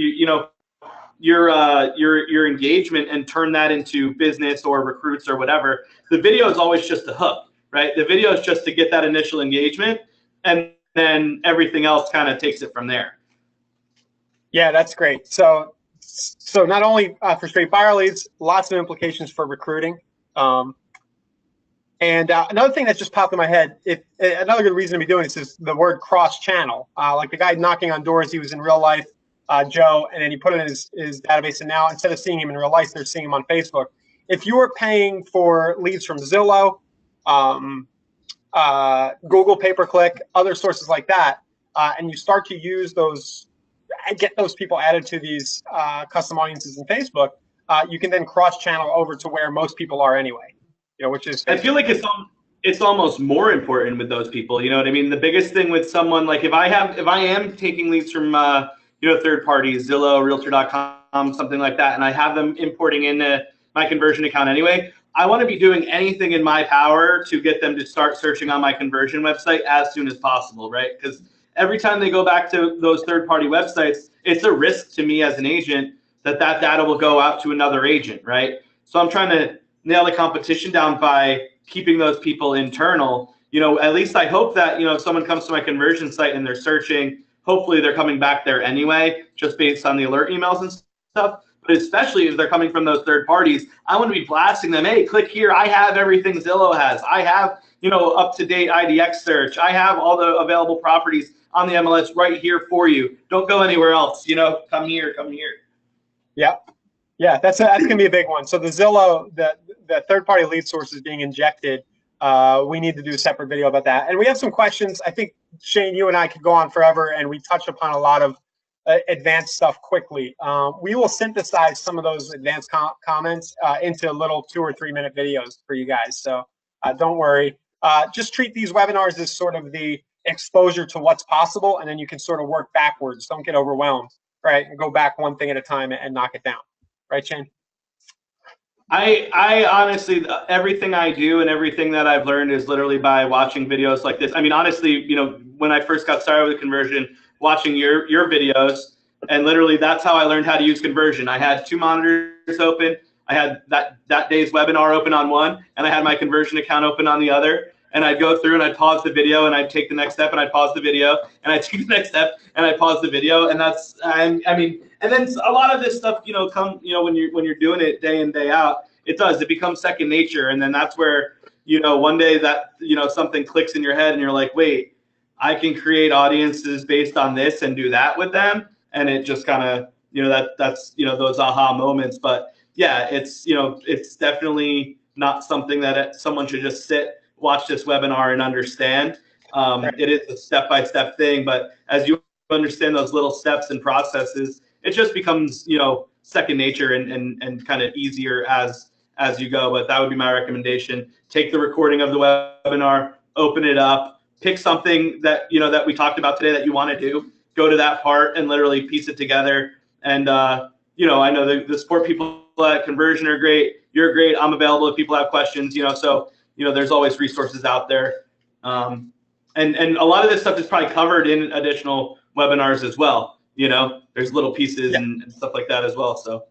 engagement and turn that into business or recruits or whatever. The video is always just a hook, right? The video is just to get that initial engagement, and then everything else kind of takes it from there. Yeah, that's great. So not only for straight buyer leads, lots of implications for recruiting. And another thing that just popped in my head, another good reason to be doing this is the word cross-channel. Like the guy knocking on doors, he was in real life, Joe, and then he put it in his database, and now instead of seeing him in real life, they're seeing him on Facebook. If you were paying for leads from Zillow, Google pay-per-click, other sources like that, and you start to use those, get those people added to these custom audiences in Facebook, you can then cross-channel over to where most people are anyway. Which is, I feel like it's almost more important with those people. You know what I mean? The biggest thing with someone, like if I am taking leads from third parties, Zillow, Realtor.com, something like that, and I have them importing into my conversion account anyway, I want to be doing anything in my power to get them to start searching on my conversion website as soon as possible, right? Because every time they go back to those third-party websites, it's a risk to me as an agent that data will go out to another agent, right? So I'm trying to nail the competition down by keeping those people internal. At least I hope that, if someone comes to my conversion site and they're searching, hopefully they're coming back there anyway, just based on the alert emails and stuff. But especially if they're coming from those third parties, I want to be blasting them. Hey, click here. I have everything Zillow has. I have, up-to-date IDX search. I have all the available properties on the MLS right here for you. Don't go anywhere else. Come here, come here. Yep. Yeah, that's going to be a big one. So the Zillow, the third-party lead sources being injected, we need to do a separate video about that. And we have some questions. I think, Shane, you and I could go on forever, and we touch upon a lot of advanced stuff quickly. We will synthesize some of those advanced comments into little 2 or 3 minute videos for you guys. So don't worry. Just treat these webinars as sort of the exposure to what's possible, and then you can sort of work backwards. Don't get overwhelmed, right? And go back one thing at a time and knock it down. Right, Shane? I honestly, everything I do and everything that I've learned is literally by watching videos like this. I mean, honestly, when I first got started with conversion, watching your videos, And literally, that's how I learned how to use conversion. I had 2 monitors open. I had that day's webinar open on one, and I had my conversion account open on the other. And I'd go through and I'd pause the video, and I'd take the next step, and I'd pause the video, and I'd take the next step, and I'd pause the video. And that's, I mean, and then a lot of this stuff, when you're doing it day in, day out, it becomes second nature. And then that's where, one day that, something clicks in your head, and you're like, wait, I can create audiences based on this and do that with them. And it just kind of, that's those aha moments. But yeah, it's definitely not something that someone should just watch this webinar and understand. It is a step-by-step thing, but as you understand those little steps and processes, it just becomes, second nature and kind of easier as you go. But that would be my recommendation. Take the recording of the webinar, open it up, pick something that, that we talked about today that you want to do. Go to that part and literally piece it together. And, I know the support people at Conversion are great. You're great. I'm available if people have questions, so, there's always resources out there. And a lot of this stuff is probably covered in additional webinars as well. There's little pieces and stuff like that as well. So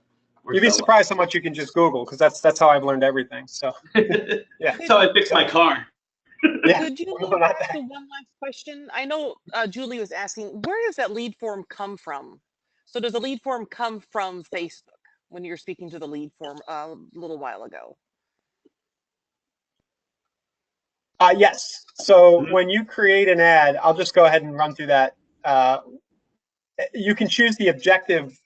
you'd be surprised how much you can just Google, because that's how I've learned everything. So yeah, that's how I fix my car. Yeah. Could you go back to one last question? I know Julie was asking, where does that lead form come from? So does the lead form come from Facebook when you're speaking to the lead form a little while ago? Yes. So when you create an ad, I'll just go ahead and run through that. You can choose the objective.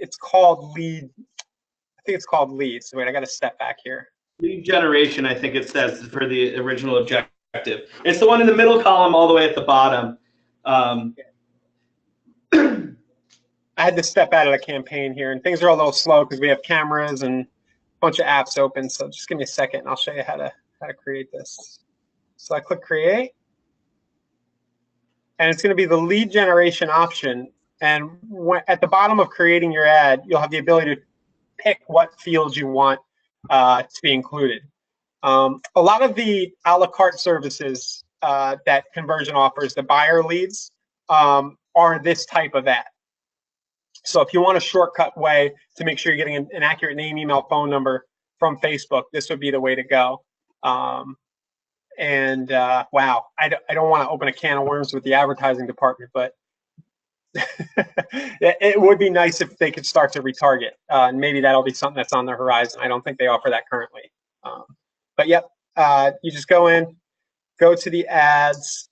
It's called lead. I think it's called lead. So wait, I got to step back here. Lead generation, I think it says, for the original objective. It's the one in the middle column all the way at the bottom. I had to step out of the campaign here, and things are a little slow because we have cameras and a bunch of apps open. So just give me a second, and I'll show you how to create this. So I click create, and it's going to be the lead generation option. And at the bottom of creating your ad, you'll have the ability to pick what fields you want to be included. A lot of the a la carte services that Conversion offers, the buyer leads, are this type of ad. So if you want a shortcut way to make sure you're getting an accurate name, email, phone number from Facebook, this would be the way to go. Wow, I don't want to open a can of worms with the advertising department, but it would be nice if they could start to retarget. And maybe that'll be something that's on the horizon. I don't think they offer that currently. But yep, you just go in, go to the ads,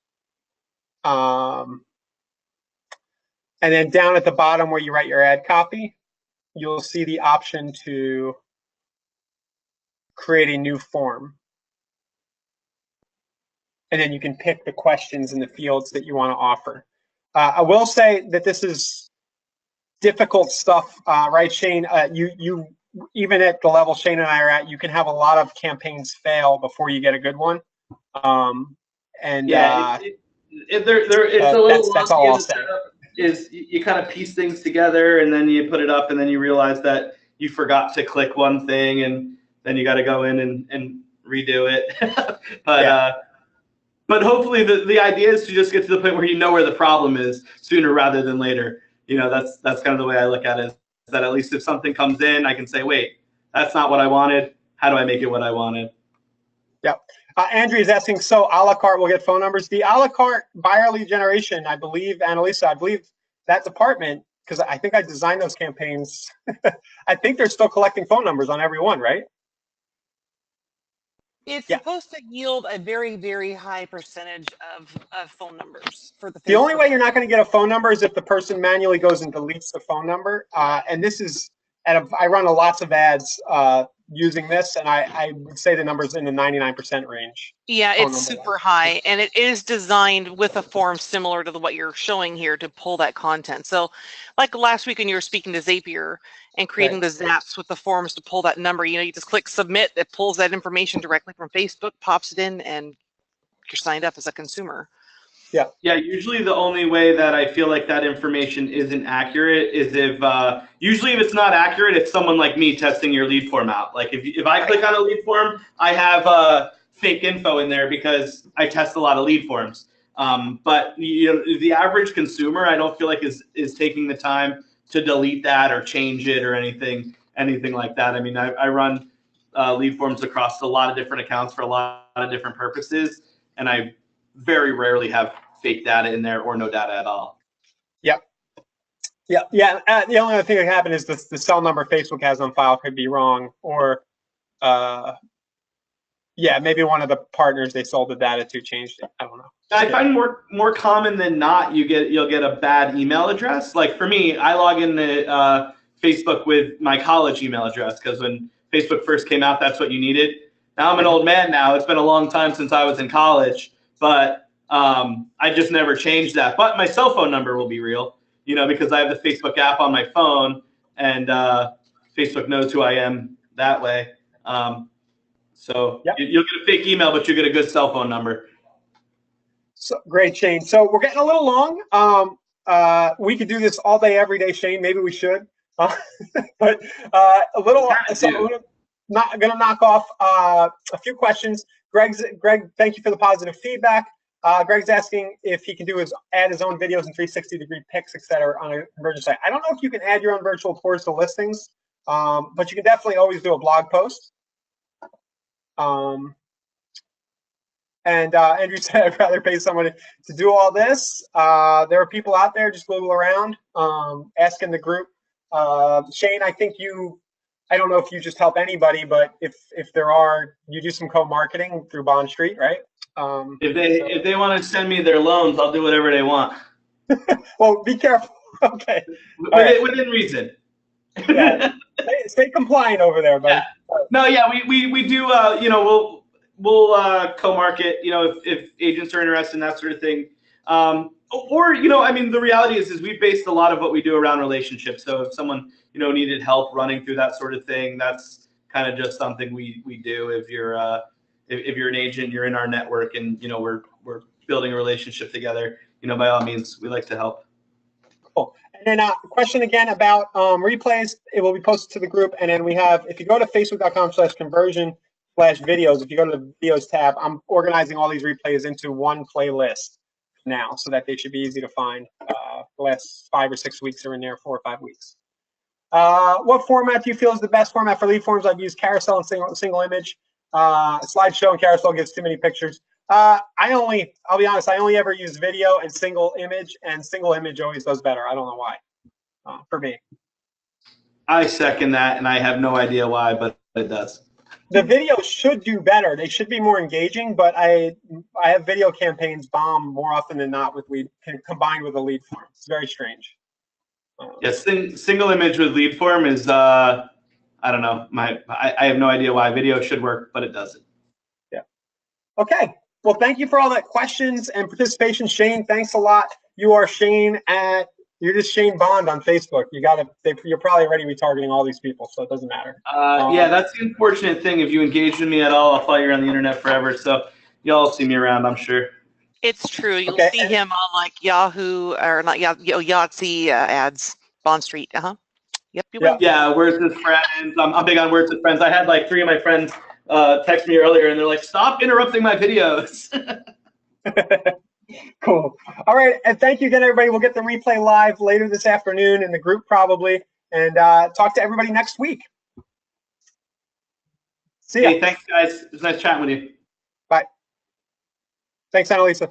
and then down at the bottom where you write your ad copy, you'll see the option to create a new form. And then you can pick the questions and the fields that you want to offer. I will say that this is difficult stuff, right, Shane? You even at the level Shane and I are at, you can have a lot of campaigns fail before you get a good one. It's a little that's all I'll say. Is you kind of piece things together, and then you put it up, and then you realize that you forgot to click one thing, and then you got to go in and redo it. But hopefully the idea is to just get to the point where you know where the problem is sooner rather than later. That's kind of the way I look at it, is that at least if something comes in, I can say, wait, that's not what I wanted. How do I make it what I wanted? Yep. Andrea is asking, so a la carte will get phone numbers. The a la carte buyer lead generation, I believe, Annalisa, I believe that department, because I think I designed those campaigns, I think they're still collecting phone numbers on every one, right? It's supposed to yield a very, very high percentage of phone numbers for the Facebook. The only way you're not going to get a phone number is if the person manually goes and deletes the phone number. And this is, I run lots of ads using this, and I would say the number's in the 99% range. Yeah, it's super high, and it is designed with a form similar to what you're showing here to pull that content. So like last week when you were speaking to Zapier and creating the zaps with the forms to pull that number, you just click submit, it pulls that information directly from Facebook, pops it in, and you're signed up as a consumer. Yeah, usually the only way that I feel like that information isn't accurate is if usually if it's not accurate, it's someone like me testing your lead form out. Like if I click on a lead form, I have fake info in there because I test a lot of lead forms. But the average consumer, I don't feel like is taking the time to delete that or change it or anything like that. I mean, I run lead forms across a lot of different accounts for a lot of different purposes, and I very rarely have fake data in there or no data at all. Yep. Yeah. The only other thing that can happen is the cell number Facebook has on file could be wrong, or yeah, maybe one of the partners they sold the data to changed it. I don't know. I find more common than not, you'll get a bad email address. Like for me, I log into Facebook with my college email address because when Facebook first came out, that's what you needed. Now I'm an old man now. It's been a long time since I was in college, but I just never changed that. But my cell phone number will be real, because I have the Facebook app on my phone, and Facebook knows who I am that way. So yep. You'll get a fake email, but you get a good cell phone number. So, great, Shane. So we're getting a little long. We could do this all day, every day, Shane. Maybe we should. But a little. So I'm going to knock off a few questions. Greg, thank you for the positive feedback. Greg's asking if he can add his own videos and 360-degree pics, etc. on a conversion site. I don't know if you can add your own virtual tours to listings, but you can definitely always do a blog post. And Andrew said, I'd rather pay someone to do all this. There are people out there, just Google around, asking the group. Shane, I think I don't know if you just help anybody, but if there are, you do some co-marketing through Bond Street, right? If they want to send me their loans, I'll do whatever they want. Well, be careful. Okay. Within reason. Yeah. Stay compliant over there, buddy. Yeah. No, yeah, we do. We'll co-market. If agents are interested in that sort of thing. Or I mean, the reality is we based a lot of what we do around relationships. So if someone needed help running through that sort of thing, that's kind of just something we do. If you're an agent, you're in our network, and we're building a relationship together. By all means, we like to help. Cool. And then a question again about replays. It will be posted to the group, and then we have, if you go to facebook.com/conversion/videos, if you go to the videos tab, I'm organizing all these replays into one playlist now, so that they should be easy to find. The last 5 or 6 weeks are in there, 4 or 5 weeks. What format do you feel is the best format for lead forms? I've used carousel and single image. Slideshow and carousel gives too many pictures. I'll be honest, I only ever use video and single image, and single image always does better. I don't know why, for me. I second that, and I have no idea why, but it does. The videos should do better. They should be more engaging, but I have video campaigns bomb more often than not combined with a lead form. It's very strange. Yes, single image with lead form is I don't know. I have no idea why. Video should work, but it doesn't. Yeah. Okay. Well, thank you for all that questions and participation, Shane. Thanks a lot. You are Shane you're just Shane Bond on Facebook. You're probably already retargeting all these people, so it doesn't matter. Yeah, that's the unfortunate thing. If you engage with me at all, I'll follow you around the internet forever. So y'all see me around, I'm sure. It's true. You'll see him on like Yahoo or not Yahtzee ads, Bond Street. Yep, you will. Yeah, words with friends. I'm big on words with friends. I had like 3 of my friends text me earlier, and they're like, "Stop interrupting my videos." Cool. All right, and thank you again, everybody. We'll get the replay live later this afternoon in the group probably, and talk to everybody next week. See ya. Hey, thanks, guys. It was nice chatting with you. Bye. Thanks, Annalisa.